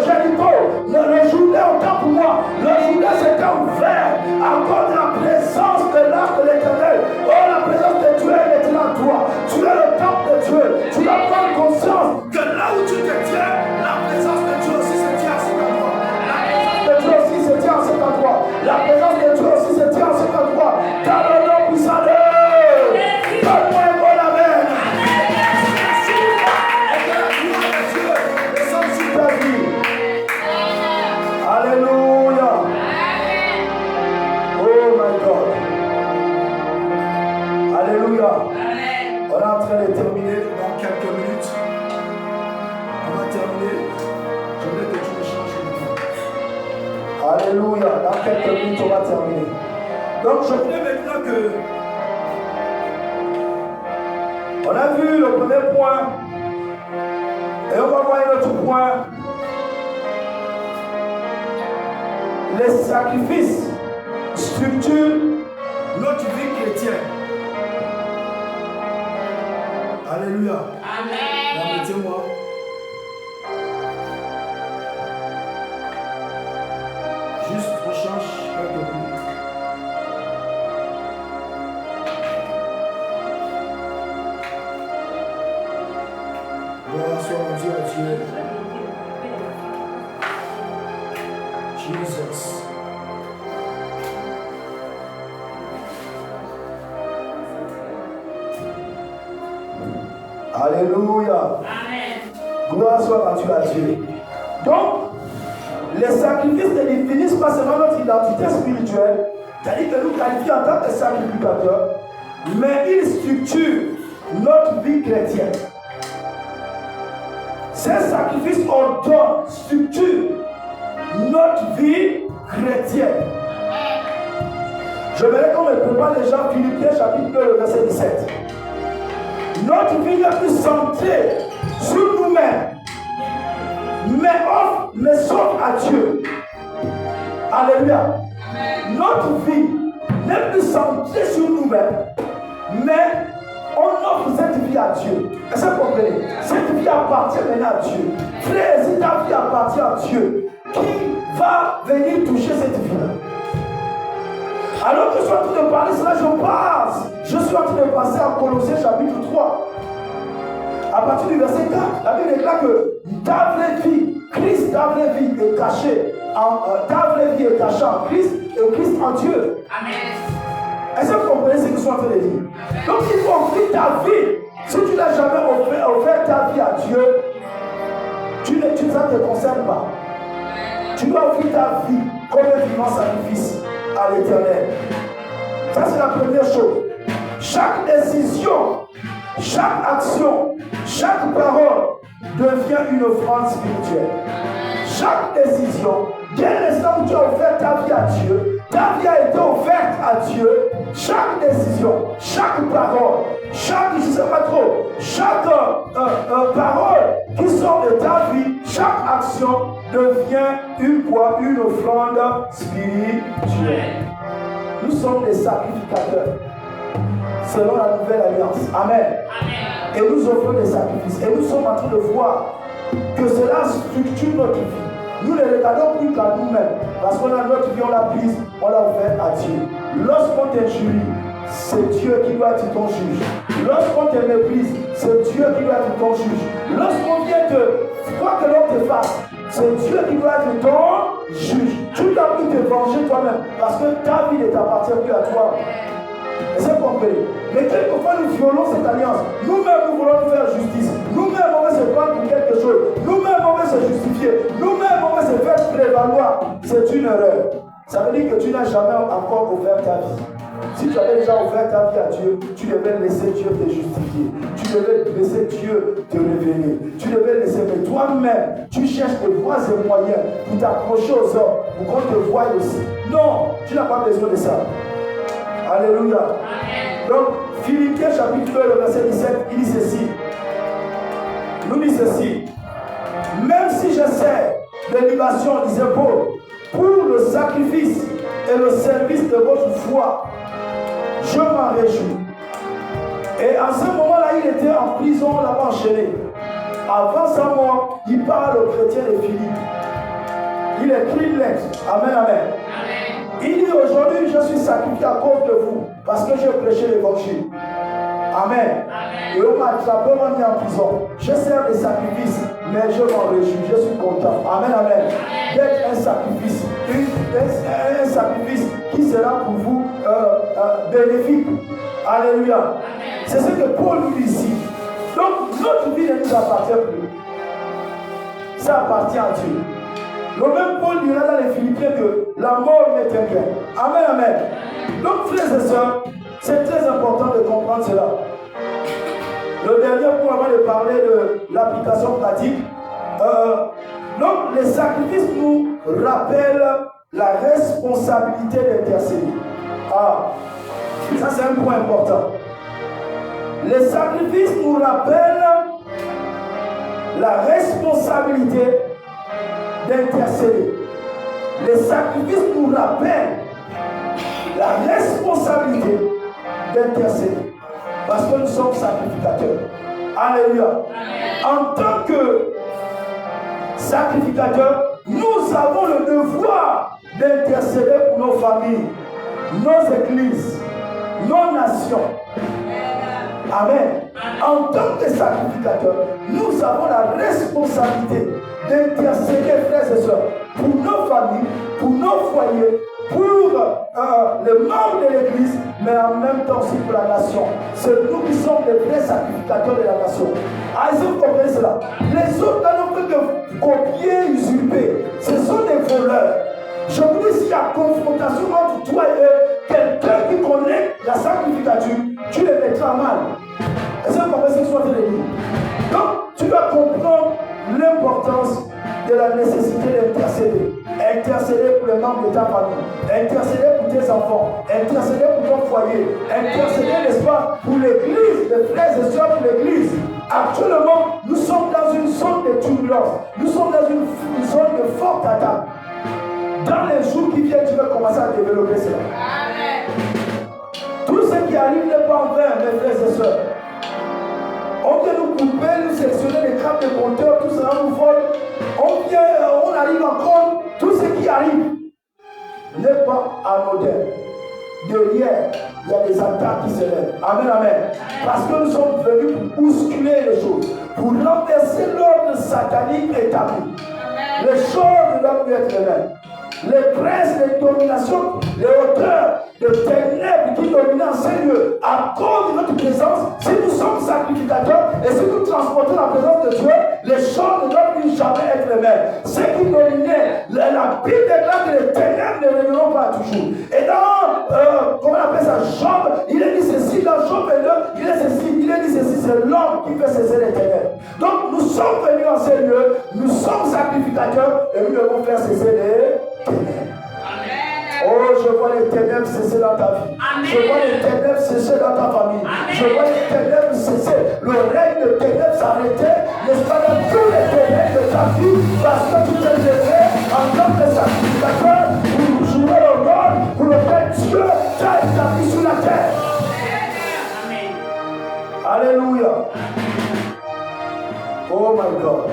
Jéricho, le Jourdain, autant pour moi, le Jourdain s'était ouvert à cause de la présence de l'arche de l'Éternel. Oh, la présence de Dieu est maintenant en toi. Tu es le temple de Dieu. Tu dois prendre conscience que là où tu te tiens, la présence de Dieu aussi se tient à cet endroit. La présence de Dieu aussi se tient à cet endroit. La présence de Dieu aussi se tient à cet endroit. Dans le nom puissant de Dieu. Donne-moi un bon amen. Alléluia. Oh my God. Alléluia. On est en train de terminer dans quelques minutes. On va terminer. Je voulais que tu me changes. Alléluia. Dans quelques minutes, on va terminer. Donc je voulais maintenant que... On a vu le premier point. Et on va voir un autre point. Les sacrifices structurent notre vie chrétienne. Alléluia. Amen. Permettez-moi. Juste rechange quelques minutes. Gloire soit mon Dieu à Dieu. Jesus. Alléluia. Amen. Gloire soit rendue à Dieu. Donc, les sacrifices ne définissent pas seulement notre identité spirituelle, c'est-à-dire que nous qualifions en tant que sacrificateurs, mais ils structurent notre vie chrétienne. Ces sacrifices ordonnent, structurent notre vie chrétienne. Je verrai qu'on me prépare les gens, Philippiens chapitre 2, verset 17. Notre vie n'est plus centrée sur nous-mêmes, mais sauf à Dieu. Alléluia. Notre vie n'est plus centrée sur nous-mêmes, mais on offre cette vie à Dieu. Est-ce que vous comprenez? Cette vie appartient maintenant à Dieu. Frère, si ta vie appartient à Dieu, qui va venir toucher cette vie-là? Alors que je suis en train de parler cela, je suis en train de passer à Colossiens chapitre 3. À partir du verset 4, la Bible déclare que ta vraie vie, Christ, ta vraie vie est cachée en Christ et Christ en Dieu. Amen. Est-ce que vous comprenez ce que je suis en train de dire? Donc il faut offrir ta vie. Si tu n'as jamais offert ta vie à Dieu, ça ne te concerne pas. Tu dois offrir ta vie comme un vivant sacrifice à l'Éternel. Ça c'est la première chose. Chaque décision, chaque action, chaque parole devient une offrande spirituelle. Chaque décision, dès l'instant où tu as offert ta vie à Dieu, ta vie a été offerte à Dieu. Chaque décision, chaque parole, chaque parole qui sort de ta vie, chaque action devient une offrande spirituelle. Nous sommes des sacrificateurs selon la nouvelle alliance. Amen. Et nous offrons des sacrifices. Et nous sommes en train de voir que cela structure notre vie. Nous ne regardons plus qu'à nous-mêmes. Parce qu'on a notre vie, on l'a prise, on l'a offerte à Dieu. Lorsqu'on t'injurie, c'est Dieu qui doit être ton juge. Lorsqu'on te méprise, c'est Dieu qui doit être ton juge. Lorsqu'on vient quoi que l'on te fasse, c'est Dieu qui doit être ton juge. Tu ne dois plus te venger toi-même. Parce que ta vie ne t'appartient plus à toi. Est-ce que vous comprenez? Mais quelquefois nous violons cette alliance. Nous-mêmes nous voulons faire justice. Nous-mêmes on veut se prendre pour quelque chose. Nous-mêmes on veut se justifier. Nous-mêmes on veut se faire prévaloir. C'est une erreur. Ça veut dire que tu n'as jamais encore offert ta vie. Si tu avais déjà offert ta vie à Dieu, tu devais laisser Dieu te justifier. Tu devais laisser Dieu te révéler. Tu devais laisser, mais toi-même, tu cherches des voies et moyens pour t'approcher aux hommes, pour qu'on te voie aussi. Non, tu n'as pas besoin de ça. Alléluia. Amen. Donc, Philippiens chapitre 2, le verset 17, il dit ceci. Nous dit ceci. Même si j'essaie des libations, disait Paul, pour le sacrifice et le service de votre foi, je m'en réjouis. Et en ce moment-là, il était en prison, on l'a enchaîné. Avant sa mort, il parle aux chrétiens de Philippe. Il écrit une lettre. Amen, amen. Il dit aujourd'hui, je suis sacrifié à cause de vous, parce que j'ai prêché l'évangile. Amen. Et on m'a attrapé, on m'a mis en prison. Je sers des sacrifices, mais je m'en réjouis, je suis content. Amen, amen. D'être un sacrifice, un sacrifice qui sera pour vous bénéfique. Alléluia. C'est ce que Paul nous dit ici. Donc, notre vie ne nous appartient plus. Ça appartient à Dieu. Le même Paul dira dans les Philippiens que la mort n'est qu'un gain. Amen, amen. Donc, frères et sœurs, c'est très important de comprendre cela. Le dernier point avant de parler de l'application pratique. Donc, les sacrifices nous rappellent la responsabilité d'intercéder. Ça c'est un point important. Les sacrifices nous rappellent la responsabilité d'intercéder. Les sacrifices nous rappellent la responsabilité d'intercéder. Parce que nous sommes sacrificateurs. Alléluia. En tant que sacrificateurs, nous avons le devoir d'intercéder pour nos familles, nos églises, nos nations. Amen. En tant que sacrificateurs, nous avons la responsabilité d'intercéder, frères et sœurs, pour nos familles, pour nos foyers, pour les membres de l'église, mais en même temps aussi pour la nation. C'est nous qui sommes les vrais sacrificateurs de la nation. Est-ce que vous comprenez cela? Les autres n'ont fait que copier, usurper. Ce sont des voleurs. Je vous dis, s'il y a confrontation entre toi et eux, quelqu'un qui connaît la sacrificature, tu les mettras mal. Est-ce que vous comprenez ce que je suis en train de dire? Donc, tu dois comprendre l'importance de la nécessité d'intercéder. de ta famille, intercéder pour tes enfants, intercéder pour ton foyer, intercéder, n'est-ce pas, pour l'église, les frères et sœurs pour l'église. Actuellement, nous sommes dans une zone de turbulence, nous sommes dans une zone de forte attaque. Dans les jours qui viennent, tu vas commencer à développer cela. Amen. Tout ce qui arrive n'est pas en vain, mes frères et sœurs. On vient nous couper, nous sélectionner les cartes de compteurs, tout cela nous vole. On arrive encore, tout ce qui arrive n'est pas anodin. Derrière, il y a des attaques qui se lèvent. Amen, amen. Parce que nous sommes venus pour bousculer les choses, pour renverser l'ordre satanique établi. Les choses ne doivent plus être les mêmes. Les princes, les dominations, les hauteurs, les ténèbres qui dominent en ces lieux, à cause de notre présence, si nous sommes sacrificateurs et si nous transportons la présence de Dieu, les choses ne doivent plus jamais être les mêmes. Ceux qui dominaient, la Bible déclare que les ténèbres ne régneront pas toujours. Et dans, comment on appelle ça, Job, il est dit ceci, dans Job 22, il est dit ceci, c'est l'homme qui fait cesser les ténèbres. Donc nous sommes venus en ces lieux, nous sommes sacrificateurs et nous devons faire cesser les ténèbres. Oh, je vois les ténèbres cesser dans ta vie. Amen. Je vois les ténèbres cesser dans ta famille. Amen. Je vois les ténèbres cesser. Le règne de ténèbres s'arrêter, n'est-ce pas, dans tous les ténèbres de ta vie, parce que tu t'es levé en tant que sacrificateur pour jouer le rôle, pour le faire Dieu t'a établi sur la terre. Amen. Alléluia. Oh my God.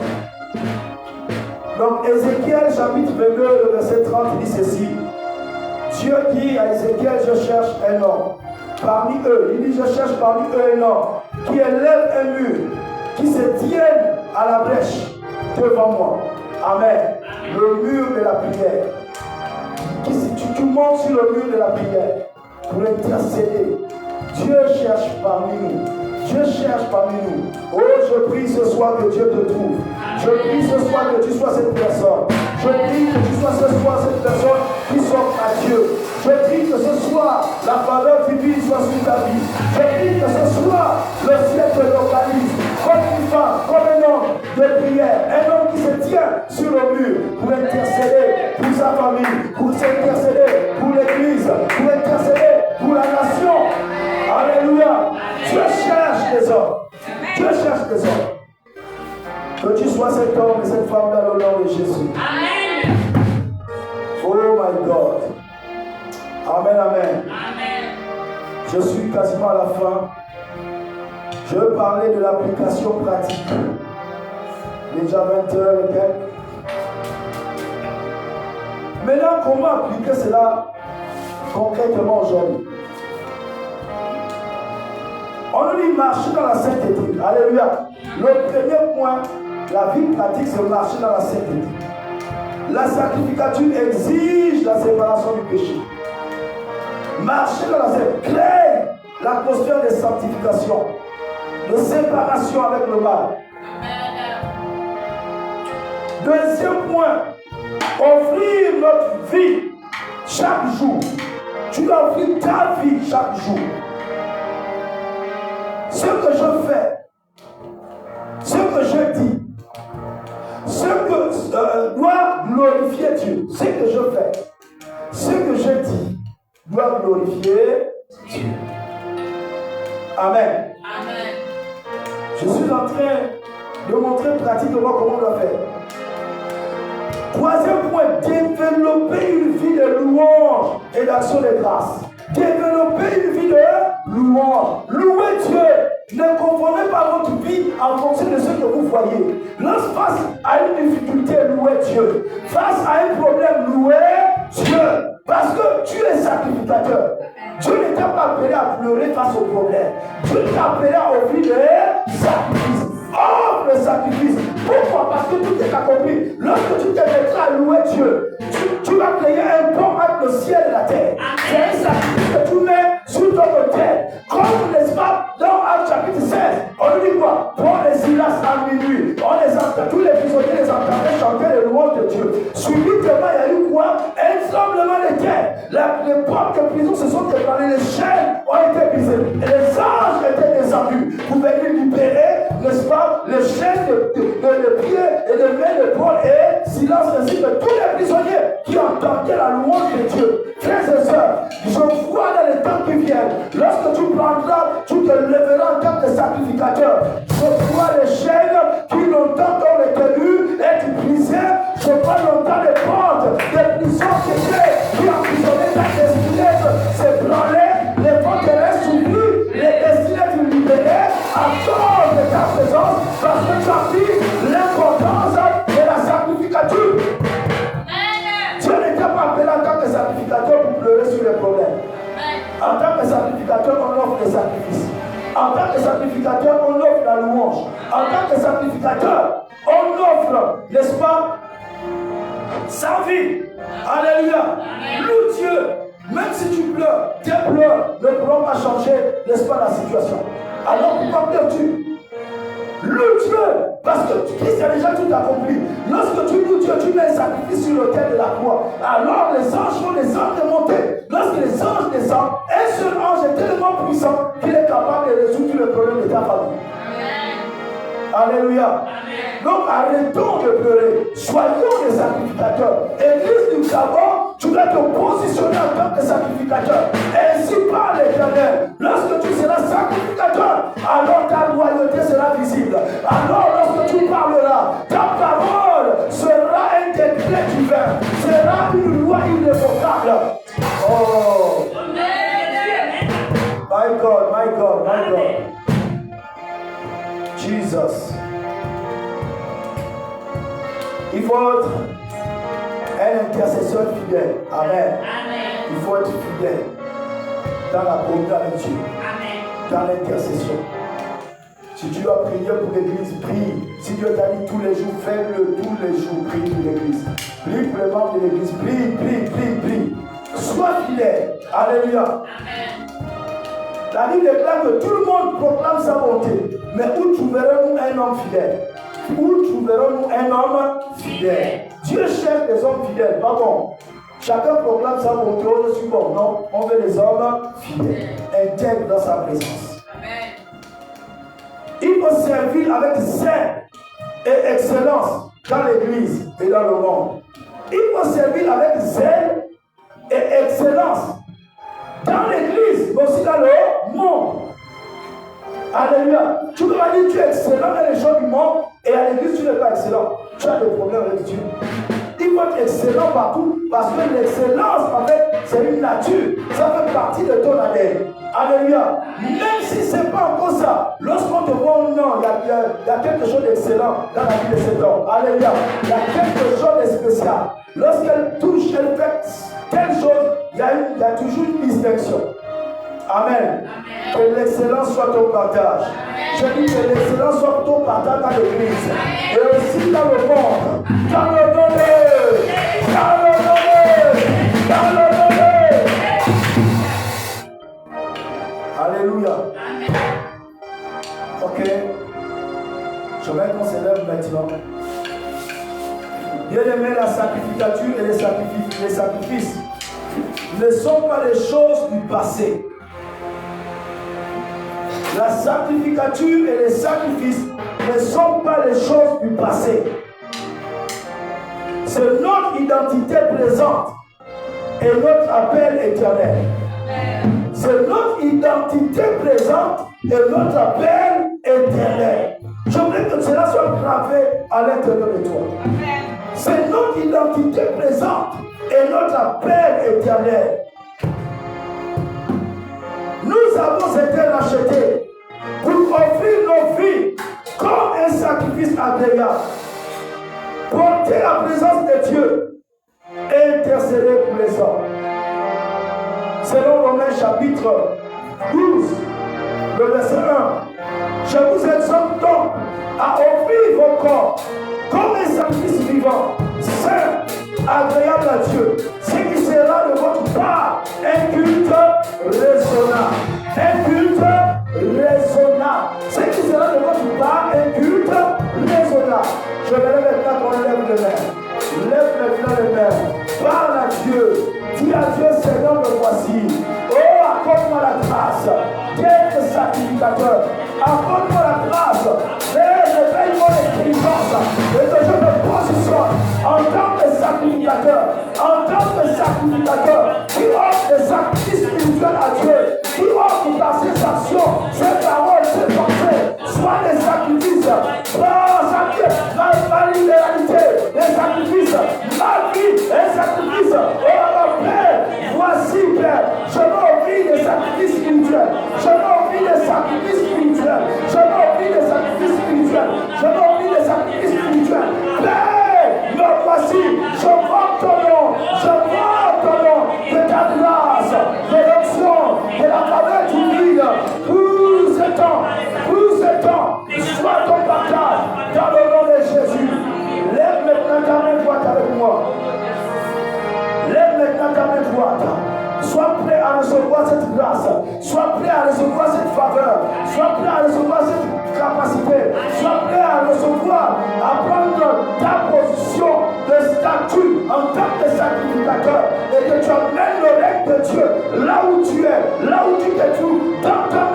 Donc Ézéchiel chapitre 22, le verset 30 dit ceci. Dieu dit à Ézéchiel, je cherche un homme parmi eux. Il dit, je cherche parmi eux un homme qui élève un mur, qui se tienne à la brèche devant moi. Amen. Le mur de la prière. Tu montes sur le mur de la prière pour intercéder. Dieu cherche parmi nous. Dieu cherche parmi nous. Oh, je prie ce soir que Dieu te trouve. Je prie ce soir que tu sois cette personne. Je prie que tu sois ce soir cette personne qui s'offre à Dieu. Je prie que ce soir la faveur divine soit sur ta vie. Je prie que ce soir le ciel te localise comme une femme, comme un homme de prière. Un homme qui se tient sur le mur pour intercéder pour sa famille, pour s'intercéder pour l'église, pour intercéder pour la nation. Alléluia. Dieu cherche des hommes. Dieu cherche des hommes. Que tu sois cet homme et cette femme dans le nom de Jésus. Amen. Oh my God. Amen, amen. Amen. Je suis quasiment à la fin. Je veux parler de l'application pratique. Déjà 20 heures et quelques. Maintenant, comment appliquer cela concrètement aujourd'hui? On nous dit marcher dans la sainteté. Alléluia. Le premier point, la vie pratique, c'est marcher dans la sainteté. La sacrificature exige la séparation du péché. Marcher dans la sainteté, crée l'atmosphère de sanctification, de séparation avec le mal. Deuxième point, offrir notre vie chaque jour. Tu dois offrir ta vie chaque jour. Ce que je fais, ce que je dis, ce que doit glorifier Dieu, ce que je fais, ce que je dis doit glorifier Dieu. Amen. Amen. Je suis en train de montrer pratiquement comment on doit faire. Troisième point, développer une vie de louange et d'action de grâce. Développer une vie de louange. Louez Dieu. Ne confondez pas votre vie en fonction de ce que vous voyez. Lorsque face à une difficulté, louez Dieu. Face à un problème, louez Dieu. Parce que tu es sacrificateur. Dieu ne t'a pas appelé à pleurer face au problème. Dieu t'a appelé à offrir des sacrifices. Offre le sacrifice. Pourquoi? Parce que tout est accompli. Lorsque tu te mettras à louer Dieu, tu vas créer un pont entre le ciel et la terre. C'est un sacrifice que tu mets sur ton tête. Comme, n'est-ce pas, dans Actes chapitre 16, on nous dit quoi? Paul et Silas à minuit, on les entend, tous les prisonniers les entendaient chanter les louanges de Dieu. Subitement, il y a eu quoi? Un tremblement de terre. Les portes de prison se sont ébranlées, les chaînes ont été brisées. Et les anges étaient descendus pour venir libérer, n'est-ce pas, les chaînes de pieds et de mains de Paul et Silas, ainsi que tous les prisonniers qui entendaient la louange ciel. Lorsque tu prendras, tu te lèveras en tant que sacrificateur. Je vois les chaînes qui longtemps t'ont retenu être brisées. Je vois longtemps les portes des prisons qui emprisonnaient ta destinée s'ébranler, les forteresses s'ouvrent, les destinées te libérer à cause de ta présence, parce que tu as pris l'importance de la sacrificature. Dieu n'était pas appelé en tant que sacrificateur pour pleurer sur les problèmes. En tant que sacrificateur, on offre des sacrifices. En tant que sacrificateur, on offre la louange. En tant que sacrificateur, on offre, n'est-ce pas, sa vie. Alléluia. Loue Dieu. Même si tu pleures, tes pleurs ne pourront pas changer, n'est-ce pas, la situation. Alors pourquoi pleures-tu? Loue Dieu, parce que Christ a déjà tout accompli. Lorsque tu loues Dieu, tu mets un sacrifice sur l'autel de la croix. Alors les anges font des anges de monter. Lorsque les anges descendent, un seul ange est tellement puissant qu'il est capable de résoudre tous les problèmes de ta famille. Alléluia. Donc arrêtons de pleurer. Soyons des sacrificateurs. Église du Gabon, tu dois te positionner en tant que sacrificateur. Ainsi parle l'Éternel. Lorsque tu seras sacrificateur, alors ta loyauté sera visible. Alors lorsque tu parleras, ta parole sera un décret divin. Sera une loi irrévocable. Oh. My God, my God, my God. Jesus. Il faut être un intercesseur fidèle. Amen. Il faut être fidèle dans la communion avec Dieu. Dans l'intercession. Si tu as prié pour l'église, prie. Si Dieu t'a dit tous les jours, fais-le tous les jours. Prie pour l'église. Prie pour les membres de l'église. Prie. Sois fidèle. Alléluia. La Bible déclare que tout le monde proclame sa bonté. Mais où trouverons-nous un homme fidèle? Où trouverons-nous un homme fidèle? Dieu cherche des hommes fidèles, pas bon. Chacun proclame sa bonté, je suis bon. Non, on veut des hommes fidèles, intègres dans sa présence. Amen. Il faut servir avec zèle et excellence dans l'église et dans le monde. Il faut servir avec zèle et excellence dans l'église, mais aussi dans le monde. Alléluia. Tu peux pas dire que tu es excellent dans les choses du monde et à l'église tu n'es pas excellent. Tu as des problèmes avec Dieu. Il faut être excellent partout parce que l'excellence, en fait, c'est une nature. Ça fait partie de ton ADN. Alléluia. Même si ce n'est pas encore ça, lorsqu'on te voit, non, il y a quelque chose d'excellent dans la vie de cet homme. Alléluia. Il y a quelque chose de spécial. Lorsqu'elle touche, elle fait telle chose, il y a toujours une distinction. Amen. Que l'excellence soit ton partage. Je dis que l'excellence soit ton partage dans l'église. Et aussi dans le monde. Dans le monde. Dans le monde. Dans le monde. Alléluia. Ok. Je vais qu'on se lève maintenant. Bien-aimé, la sacrificature et les sacrifices ne sont pas les choses du passé. La sacrificature et les sacrifices ne sont pas les choses du passé. C'est notre identité présente et notre appel éternel. C'est notre identité présente et notre appel éternel. Je voudrais que cela soit gravé à l'intérieur de toi. C'est notre identité présente et notre appel éternel. Nous avons été rachetés pour offrir nos vies comme un sacrifice agréable, porter la présence de Dieu et intercéder pour les hommes. Selon Romains chapitre 12, le verset 1, je vous exhorte donc à offrir vos corps comme un sacrifice vivant, saint, agréable à Dieu, ce qui sera de votre part un culte raisonnable. Un culte raisonnable. Ce qui sera de votre part un culte raisonnable. Je verrai maintenant qu'on lève les mains. Lève maintenant les mains. Parle à Dieu. Dis à Dieu, Seigneur, me voici. Oh, accorde-moi la grâce d'être sacrificateur. Accorde-moi la grâce. Réveille mon intelligence et que je me positionne en tant que sacrificateur. En tant que sacrificateur qui offre des sacrifices spirituels à Dieu. Qui sacrifices spirituels. Je m'oublie des sacrifices spirituels. Je m'oublie des sacrifices spirituels. Je m'oublie des sacrifices spirituels. Père, me voici. Je vois ton nom. Je vois ton nom. De ta grâce, de l'onction, de la faveur divine. Pour ce temps, sois ton partage dans le nom de Jésus. Lève maintenant ta main droite avec moi. Lève maintenant ta main droite. Sois prêt à recevoir cette grâce. Sois prêt à recevoir cette faveur. Sois prêt à recevoir cette capacité. Sois prêt à recevoir, à prendre ta position de statut en tant que sacrificateur. Et que tu amènes le règne de Dieu là où tu es, là où tu te trouves, dans ta